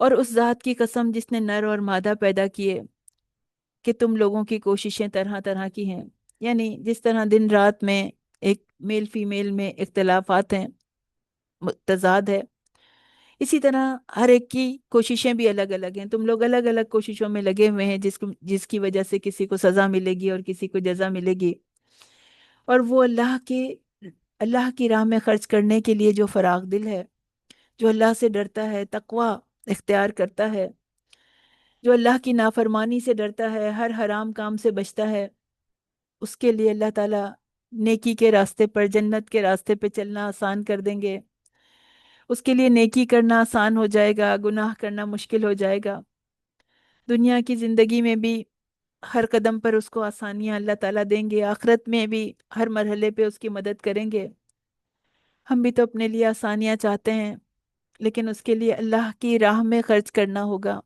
اور اس ذات کی قسم جس نے نر اور مادہ پیدا کیے کہ تم لوگوں کی کوششیں طرح طرح کی ہیں، یعنی جس طرح دن رات میں ایک میل فیمیل میں اختلافات ہیں، تضاد ہے، اسی طرح ہر ایک کی کوششیں بھی الگ الگ ہیں، تم لوگ الگ الگ کوششوں میں لگے ہوئے ہیں، جس کی وجہ سے کسی کو سزا ملے گی اور کسی کو جزا ملے گی۔ اور وہ اللہ کی راہ میں خرچ کرنے کے لیے جو فراغ دل ہے، جو اللہ سے ڈرتا ہے، تقوی اختیار کرتا ہے، جو اللہ کی نافرمانی سے ڈرتا ہے، ہر حرام کام سے بچتا ہے، اس کے لیے اللہ تعالیٰ نیکی کے راستے پر، جنت کے راستے پہ چلنا آسان کر دیں گے۔ اس کے لیے نیکی کرنا آسان ہو جائے گا، گناہ کرنا مشکل ہو جائے گا۔ دنیا کی زندگی میں بھی ہر قدم پر اس کو آسانیاں اللہ تعالیٰ دیں گے، آخرت میں بھی ہر مرحلے پہ اس کی مدد کریں گے۔ ہم بھی تو اپنے لیے آسانیاں چاہتے ہیں، لیکن اس کے لیے اللہ کی راہ میں خرچ کرنا ہوگا،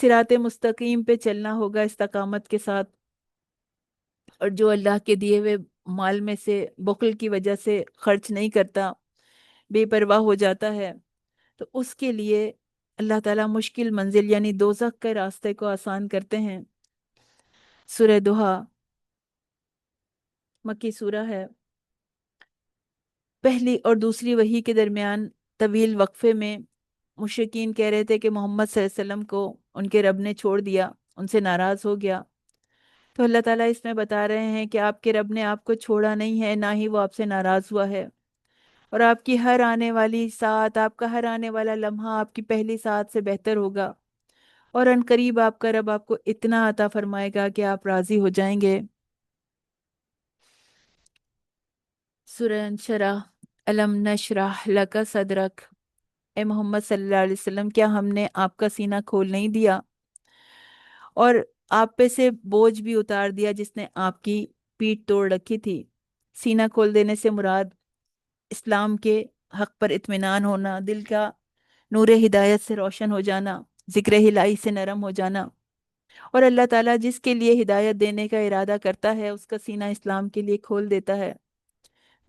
صراط مستقیم پہ چلنا ہوگا استقامت کے ساتھ۔ اور جو اللہ کے دیے ہوئے مال میں سے بخل کی وجہ سے خرچ نہیں کرتا، بے پرواہ ہو جاتا ہے، تو اس کے لیے اللہ تعالیٰ مشکل منزل یعنی دوزخ کے راستے کو آسان کرتے ہیں۔ سورہ دوحہ مکی سورہ ہے، پہلی اور دوسری وحی کے درمیان طویل وقفے میں مشرکین کہہ رہے تھے کہ محمد صلی اللہ علیہ وسلم کو ان کے رب نے چھوڑ دیا، ان سے ناراض ہو گیا۔ تو اللہ تعالیٰ اس میں بتا رہے ہیں کہ آپ کے رب نے آپ کو چھوڑا نہیں ہے، نہ ہی وہ آپ سے ناراض ہوا ہے، اور آپ کی ہر آنے والی ساعت، آپ کا ہر آنے والا لمحہ آپ کی پہلی ساعت سے بہتر ہوگا، اور ان قریب آپ کا رب آپ کو اتنا عطا فرمائے گا کہ آپ راضی ہو جائیں گے۔ سورہ انشرح، الم نشرح لک صدرک، اے محمد صلی اللہ علیہ وسلم، کیا ہم نے آپ کا سینہ کھول نہیں دیا اور آپ پہ سے بوجھ بھی اتار دیا جس نے آپ کی پیٹھ توڑ رکھی تھی۔ سینہ کھول دینے سے مراد اسلام کے حق پر اطمینان ہونا، دل کا نور ہدایت سے روشن ہو جانا، ذکر الہی سے نرم ہو جانا، اور اللہ تعالیٰ جس کے لیے ہدایت دینے کا ارادہ کرتا ہے اس کا سینہ اسلام کے لیے کھول دیتا ہے۔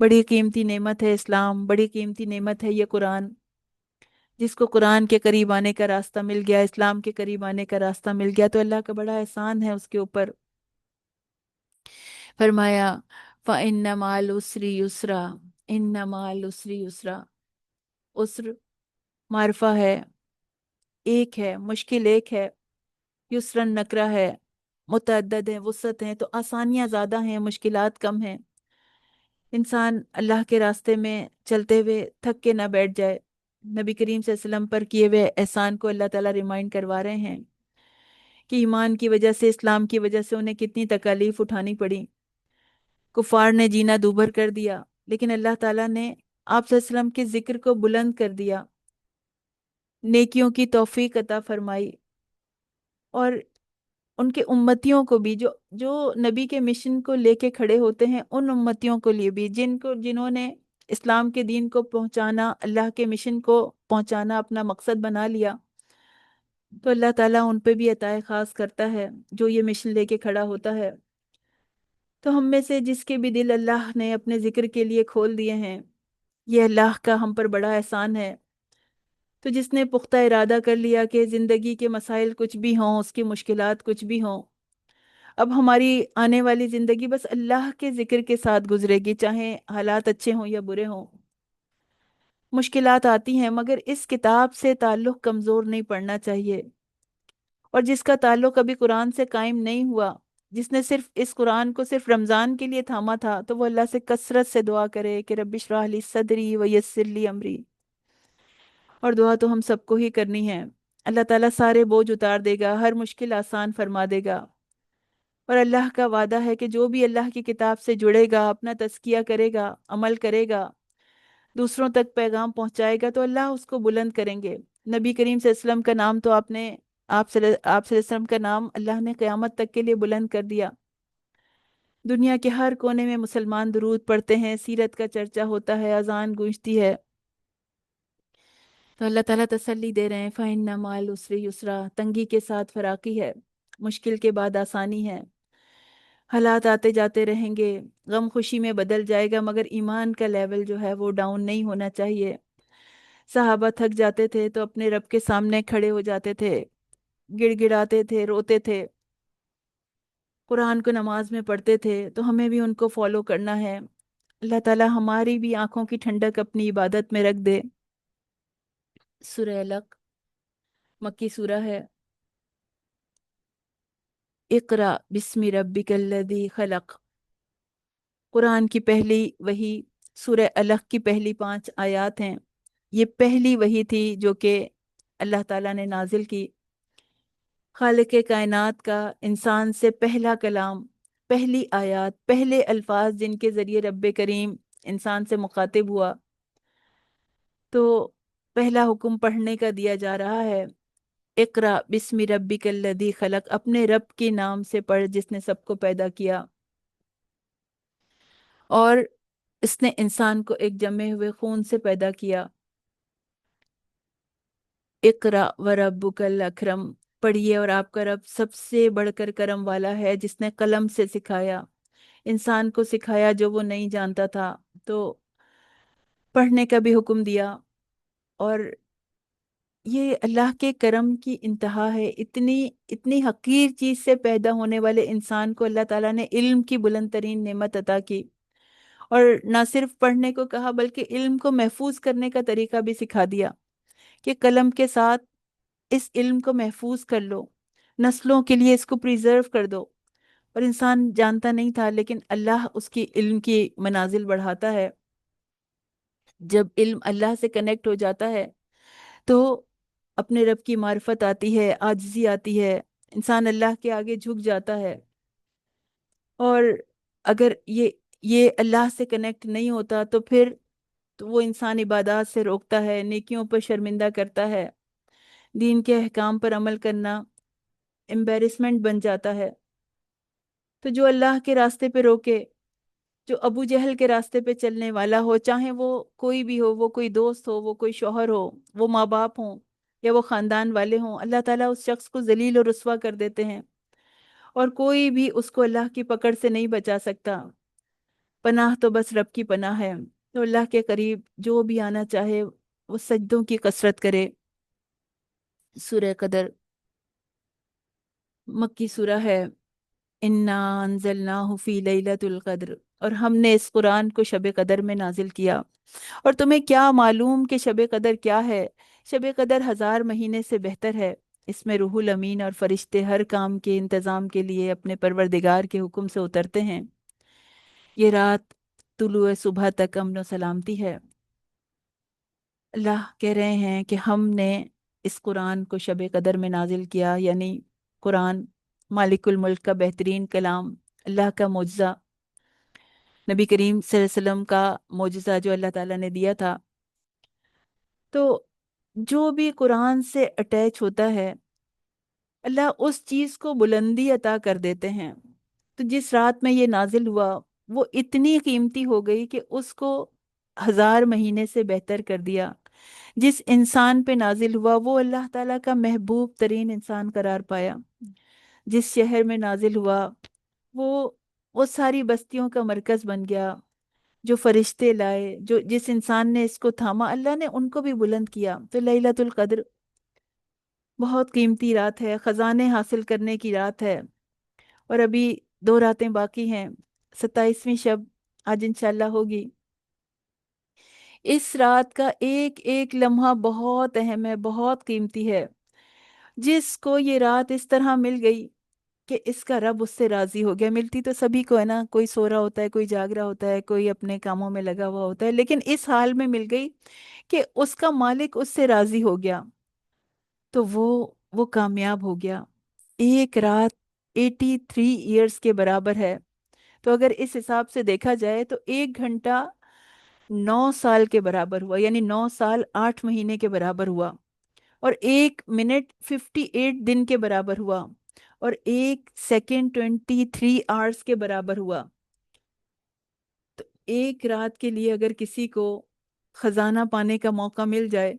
بڑی قیمتی نعمت ہے اسلام، بڑی قیمتی نعمت ہے یہ قرآن۔ جس کو قرآن کے قریب آنے کا راستہ مل گیا، اسلام کے قریب آنے کا راستہ مل گیا، تو اللہ کا بڑا احسان ہے اس کے اوپر۔ فرمایا فَإِنَّ مَعَ الْعُسْرِ يُسْرًا، إِنَّ مَعَ الْعُسْرِ يُسْرًا، عسر معرفہ ہے، ایک ہے، مشکل ایک ہے، یسرن نکرہ ہے، متعدد ہیں، وسعت ہیں، تو آسانیاں زیادہ ہیں، مشکلات کم ہیں۔ انسان اللہ کے راستے میں چلتے ہوئے تھک کے نہ بیٹھ جائے۔ نبی کریم صلی اللہ علیہ وسلم پر کیے ہوئے احسان کو اللہ تعالیٰ ریمائنڈ کروا رہے ہیں کہ ایمان کی وجہ سے، اسلام کی وجہ سے انہیں کتنی تکالیف اٹھانی پڑی، کفار نے جینا دوبھر کر دیا، لیکن اللہ تعالیٰ نے آپ صلی اللہ علیہ وسلم کے ذکر کو بلند کر دیا، نیکیوں کی توفیق عطا فرمائی، اور ان کے امتیوں کو بھی، جو نبی کے مشن کو لے کے کھڑے ہوتے ہیں، ان امتیوں کو لیے بھی جنہوں نے اسلام کے دین کو پہنچانا، اللہ کے مشن کو پہنچانا اپنا مقصد بنا لیا، تو اللہ تعالیٰ ان پہ بھی عطائے خاص کرتا ہے جو یہ مشن لے کے کھڑا ہوتا ہے۔ تو ہم میں سے جس کے بھی دل اللہ نے اپنے ذکر کے لیے کھول دیے ہیں، یہ اللہ کا ہم پر بڑا احسان ہے۔ تو جس نے پختہ ارادہ کر لیا کہ زندگی کے مسائل کچھ بھی ہوں، اس کی مشکلات کچھ بھی ہوں، اب ہماری آنے والی زندگی بس اللہ کے ذکر کے ساتھ گزرے گی، چاہے حالات اچھے ہوں یا برے ہوں۔ مشکلات آتی ہیں، مگر اس کتاب سے تعلق کمزور نہیں پڑنا چاہیے۔ اور جس کا تعلق ابھی قرآن سے قائم نہیں ہوا، جس نے صرف اس قرآن کو صرف رمضان کے لیے تھاما تھا، تو وہ اللہ سے کثرت سے دعا کرے کہ رب اشرح لی صدری ویسر لی امری۔ اور دعا تو ہم سب کو ہی کرنی ہے۔ اللہ تعالیٰ سارے بوجھ اتار دے گا، ہر مشکل آسان فرما دے گا، اور اللہ کا وعدہ ہے کہ جو بھی اللہ کی کتاب سے جڑے گا، اپنا تزکیہ کرے گا، عمل کرے گا، دوسروں تک پیغام پہنچائے گا، تو اللہ اس کو بلند کریں گے۔ نبی کریم صلی اللہ علیہ وسلم کا نام تو آپ صلی اللہ علیہ وسلم کا نام اللہ نے قیامت تک کے لیے بلند کر دیا۔ دنیا کے ہر کونے میں مسلمان درود پڑھتے ہیں، سیرت کا چرچا ہوتا ہے، اذان گونجتی ہے، تو اللہ تعالیٰ تسلی دے رہے ہیں فَإِنَّ مَعَ الْعُسْرِ يُسْرًا، تنگی کے ساتھ فراقی ہے، مشکل کے بعد آسانی ہے۔ حالات آتے جاتے رہیں گے، غم خوشی میں بدل جائے گا، مگر ایمان کا لیول جو ہے وہ ڈاؤن نہیں ہونا چاہیے۔ صحابہ تھک جاتے تھے تو اپنے رب کے سامنے کھڑے ہو جاتے تھے، گڑ گڑاتے تھے، روتے تھے، قرآن کو نماز میں پڑھتے تھے، تو ہمیں بھی ان کو فالو کرنا ہے۔ اللہ تعالی ہماری بھی آنکھوں کی ٹھنڈک اپنی عبادت میں رکھ دے۔ سورہ علق مکی سورہ ہے۔ اقرا بسم ربک الذی خلق، قرآن کی پہلی وحی سورہ علق کی پہلی 5 آیات ہیں۔ یہ پہلی وحی تھی جو کہ اللہ تعالیٰ نے نازل کی۔ خالق کائنات کا انسان سے پہلا کلام، پہلی آیات، پہلے الفاظ جن کے ذریعے رب کریم انسان سے مخاطب ہوا، تو پہلا حکم پڑھنے کا دیا جا رہا ہے۔ اقرا بسم ربک الذی خلق، اپنے رب کے نام سے پڑھ جس نے سب کو پیدا کیا، اور اس نے انسان کو ایک جمے ہوئے خون سے پیدا کیا۔ اقرا وربک الاکرم، پڑھیے اور آپ کا رب سب سے بڑھ کر کرم والا ہے، جس نے قلم سے سکھایا، انسان کو سکھایا جو وہ نہیں جانتا تھا، تو پڑھنے کا بھی حکم دیا۔ اور یہ اللہ کے کرم کی انتہا ہے، اتنی اتنی حقیر چیز سے پیدا ہونے والے انسان کو اللہ تعالیٰ نے علم کی بلند ترین نعمت عطا کی، اور نہ صرف پڑھنے کو کہا بلکہ علم کو محفوظ کرنے کا طریقہ بھی سکھا دیا کہ قلم کے ساتھ اس علم کو محفوظ کر لو، نسلوں کے لیے اس کو پریزرو کر دو۔ اور انسان جانتا نہیں تھا، لیکن اللہ اس کی علم کی منازل بڑھاتا ہے۔ جب علم اللہ سے کنیکٹ ہو جاتا ہے تو اپنے رب کی معرفت آتی ہے، عاجزی آتی ہے، انسان اللہ کے آگے جھک جاتا ہے۔ اور اگر یہ اللہ سے کنیکٹ نہیں ہوتا تو پھر تو وہ انسان عبادات سے روکتا ہے، نیکیوں پر شرمندہ کرتا ہے، دین کے احکام پر عمل کرنا امبیرسمنٹ بن جاتا ہے۔ تو جو اللہ کے راستے پہ روکے، جو ابو جہل کے راستے پہ چلنے والا ہو، چاہے وہ کوئی بھی ہو، وہ کوئی دوست ہو، وہ کوئی شوہر ہو، وہ ماں باپ ہوں، یا وہ خاندان والے ہوں، اللہ تعالیٰ اس شخص کو ذلیل و رسوا کر دیتے ہیں، اور کوئی بھی اس کو اللہ کی پکڑ سے نہیں بچا سکتا۔ پناہ تو بس رب کی پناہ ہے۔ تو اللہ کے قریب جو بھی آنا چاہے وہ سجدوں کی کثرت کرے۔ سورہ قدر مکی سورہ ہے۔ انا انزلناہ فی لیلۃ القدر، اور ہم نے اس قرآن کو شب قدر میں نازل کیا۔ اور تمہیں کیا معلوم کہ شب قدر کیا ہے؟ شب قدر 1000 مہینے سے بہتر ہے۔ اس میں روح الامین اور فرشتے ہر کام کے انتظام کے لیے اپنے پروردگار کے حکم سے اترتے ہیں۔ یہ رات طلوع صبح تک امن و سلامتی ہے۔ اللہ کہہ رہے ہیں کہ ہم نے اس قرآن کو شب قدر میں نازل کیا، یعنی قرآن مالک الملک کا بہترین کلام، اللہ کا معجزہ، نبی کریم صلی اللہ علیہ وسلم کا معجزہ جو اللہ تعالیٰ نے دیا تھا۔ تو جو بھی قرآن سے اٹیچ ہوتا ہے، اللہ اس چیز کو بلندی عطا کر دیتے ہیں۔ تو جس رات میں یہ نازل ہوا وہ اتنی قیمتی ہو گئی کہ اس کو 1000 مہینے سے بہتر کر دیا۔ جس انسان پہ نازل ہوا وہ اللہ تعالیٰ کا محبوب ترین انسان قرار پایا۔ جس شہر میں نازل ہوا وہ ساری بستیوں کا مرکز بن گیا۔ جو فرشتے لائے، جس انسان نے اس کو تھاما، اللہ نے ان کو بھی بلند کیا۔ تو لیلۃ القدر بہت قیمتی رات ہے، خزانے حاصل کرنے کی رات ہے۔ اور ابھی 2 راتیں باقی ہیں، 27ویں شب آج انشاءاللہ ہوگی۔ اس رات کا ایک ایک لمحہ بہت اہم ہے، بہت قیمتی ہے۔ جس کو یہ رات اس طرح مل گئی کہ اس کا رب اس سے راضی ہو گیا، ملتی تو سبھی کو ہے نا، کوئی سو رہا ہوتا ہے، کوئی جاگ رہا ہوتا ہے، کوئی اپنے کاموں میں لگا ہوا ہوتا ہے، لیکن اس حال میں مل گئی کہ اس کا مالک اس سے راضی ہو گیا، تو وہ کامیاب ہو گیا۔ ایک رات 83 ایئرز کے برابر ہے۔ تو اگر اس حساب سے دیکھا جائے تو 1 گھنٹہ 9 سال کے برابر ہوا، یعنی 9 سال 8 مہینے کے برابر ہوا، اور 1 منٹ 58 دن کے برابر ہوا، اور 1 سیکنڈ 23 آورز کے برابر ہوا۔ تو ایک رات کے لیے اگر کسی کو خزانہ پانے کا موقع مل جائے،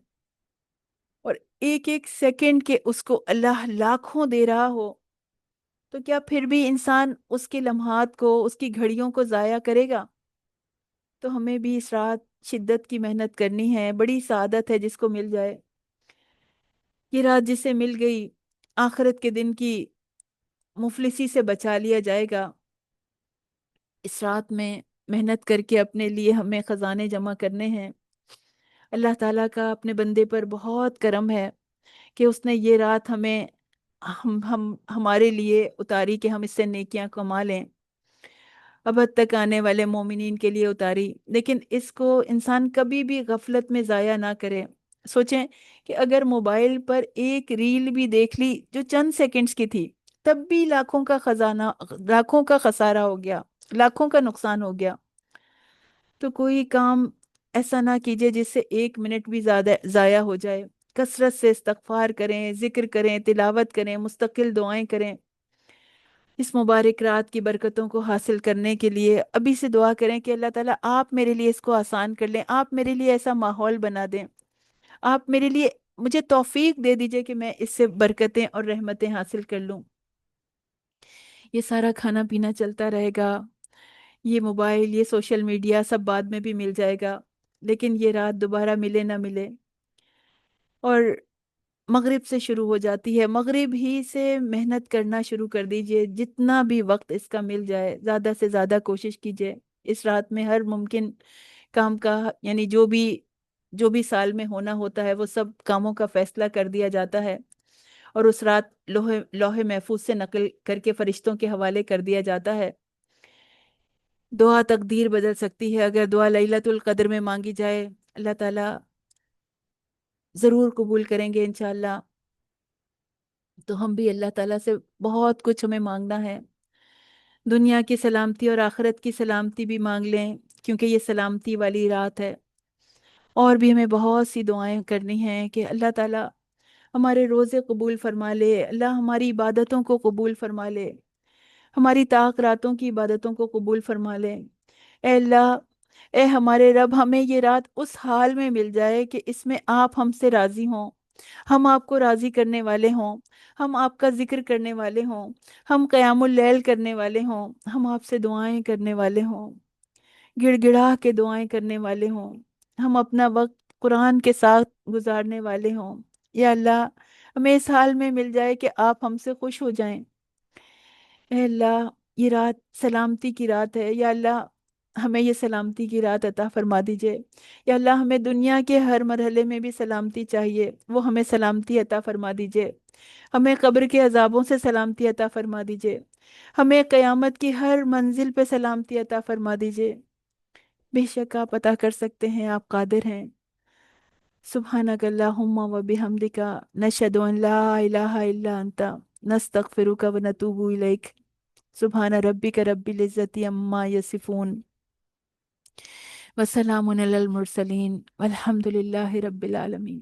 اور ایک ایک سیکنڈ کے اس کو اللہ لاکھوں دے رہا ہو، تو کیا پھر بھی انسان اس کے لمحات کو، اس کی گھڑیوں کو ضائع کرے گا؟ تو ہمیں بھی اس رات شدت کی محنت کرنی ہے، بڑی سعادت ہے جس کو مل جائے۔ یہ رات جسے مل گئی، آخرت کے دن کی مفلسی سے بچا لیا جائے گا۔ اس رات میں محنت کر کے اپنے لیے ہمیں خزانے جمع کرنے ہیں۔ اللہ تعالیٰ کا اپنے بندے پر بہت کرم ہے کہ اس نے یہ رات ہمارے لیے اتاری کہ ہم اس سے نیکیاں کما لیں، ابد تک آنے والے مومنین کے لیے اتاری۔ لیکن اس کو انسان کبھی بھی غفلت میں ضائع نہ کرے۔ سوچیں کہ اگر موبائل پر ایک ریل بھی دیکھ لی جو چند سیکنڈز کی تھی، تب بھی لاکھوں کا خزانہ، لاکھوں کا خسارہ ہو گیا، لاکھوں کا نقصان ہو گیا۔ تو کوئی کام ایسا نہ کیجیے جس سے 1 منٹ بھی زیادہ ضائع ہو جائے۔ کثرت سے استغفار کریں، ذکر کریں، تلاوت کریں، مستقل دعائیں کریں۔ اس مبارک رات کی برکتوں کو حاصل کرنے کے لیے ابھی سے دعا کریں کہ اللہ تعالیٰ آپ میرے لیے اس کو آسان کر لیں، آپ میرے لیے ایسا ماحول بنا دیں، آپ میرے لیے مجھے توفیق دے دیجئے کہ میں اس سے برکتیں اور رحمتیں حاصل کر لوں۔ یہ سارا کھانا پینا چلتا رہے گا، یہ موبائل، یہ سوشل میڈیا سب بعد میں بھی مل جائے گا، لیکن یہ رات دوبارہ ملے نہ ملے۔ اور مغرب سے شروع ہو جاتی ہے، مغرب ہی سے محنت کرنا شروع کر دیجئے، جتنا بھی وقت اس کا مل جائے زیادہ سے زیادہ کوشش کیجئے۔ اس رات میں ہر ممکن کام کا، یعنی جو بھی سال میں ہونا ہوتا ہے وہ سب کاموں کا فیصلہ کر دیا جاتا ہے، اور اس رات لوح محفوظ سے نقل کر کے فرشتوں کے حوالے کر دیا جاتا ہے۔ دعا تقدیر بدل سکتی ہے، اگر دعا لیلۃ القدر میں مانگی جائے اللہ تعالیٰ ضرور قبول کریں گے انشاءاللہ۔ تو ہم بھی اللہ تعالیٰ سے بہت کچھ ہمیں مانگنا ہے، دنیا کی سلامتی اور آخرت کی سلامتی بھی مانگ لیں، کیونکہ یہ سلامتی والی رات ہے۔ اور بھی ہمیں بہت سی دعائیں کرنی ہیں کہ اللہ تعالیٰ ہمارے روزے قبول فرما لے، اللہ ہماری عبادتوں کو قبول فرما لے، ہماری طاق راتوں کی عبادتوں کو قبول فرما لے۔ اے اللہ، اے ہمارے رب، ہمیں یہ رات اس حال میں مل جائے کہ اس میں آپ ہم سے راضی ہوں، ہم آپ کو راضی کرنے والے ہوں، ہم آپ کا ذکر کرنے والے ہوں، ہم قیام اللیل کرنے والے ہوں، ہم آپ سے دعائیں کرنے والے ہوں، گڑ گڑا کے دعائیں کرنے والے ہوں، ہم اپنا وقت قرآن کے ساتھ گزارنے والے ہوں۔ یا اللہ، ہمیں اس حال میں مل جائے کہ آپ ہم سے خوش ہو جائیں۔ اے اللہ، یہ رات سلامتی کی رات ہے، یا اللہ ہمیں یہ سلامتی کی رات عطا فرما دیجئے۔ یا اللہ، ہمیں دنیا کے ہر مرحلے میں بھی سلامتی چاہیے، وہ ہمیں سلامتی عطا فرما دیجئے۔ ہمیں قبر کے عذابوں سے سلامتی عطا فرما دیجئے، ہمیں قیامت کی ہر منزل پہ سلامتی عطا فرما دیجئے۔ بے شک آپ عطا کر سکتے ہیں، آپ قادر ہیں۔ سبحانک اللہم و بحمدک، نشہد ان لا الہ الا انت، نستغفرک و نتوب الیک۔ سبحان ربک رب العزت عما یصفون، وسلام علی المرسلین، والحمد للہ رب العالمین۔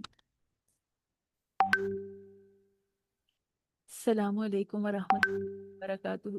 السلام علیکم ورحمۃ اللہ وبرکاتہ۔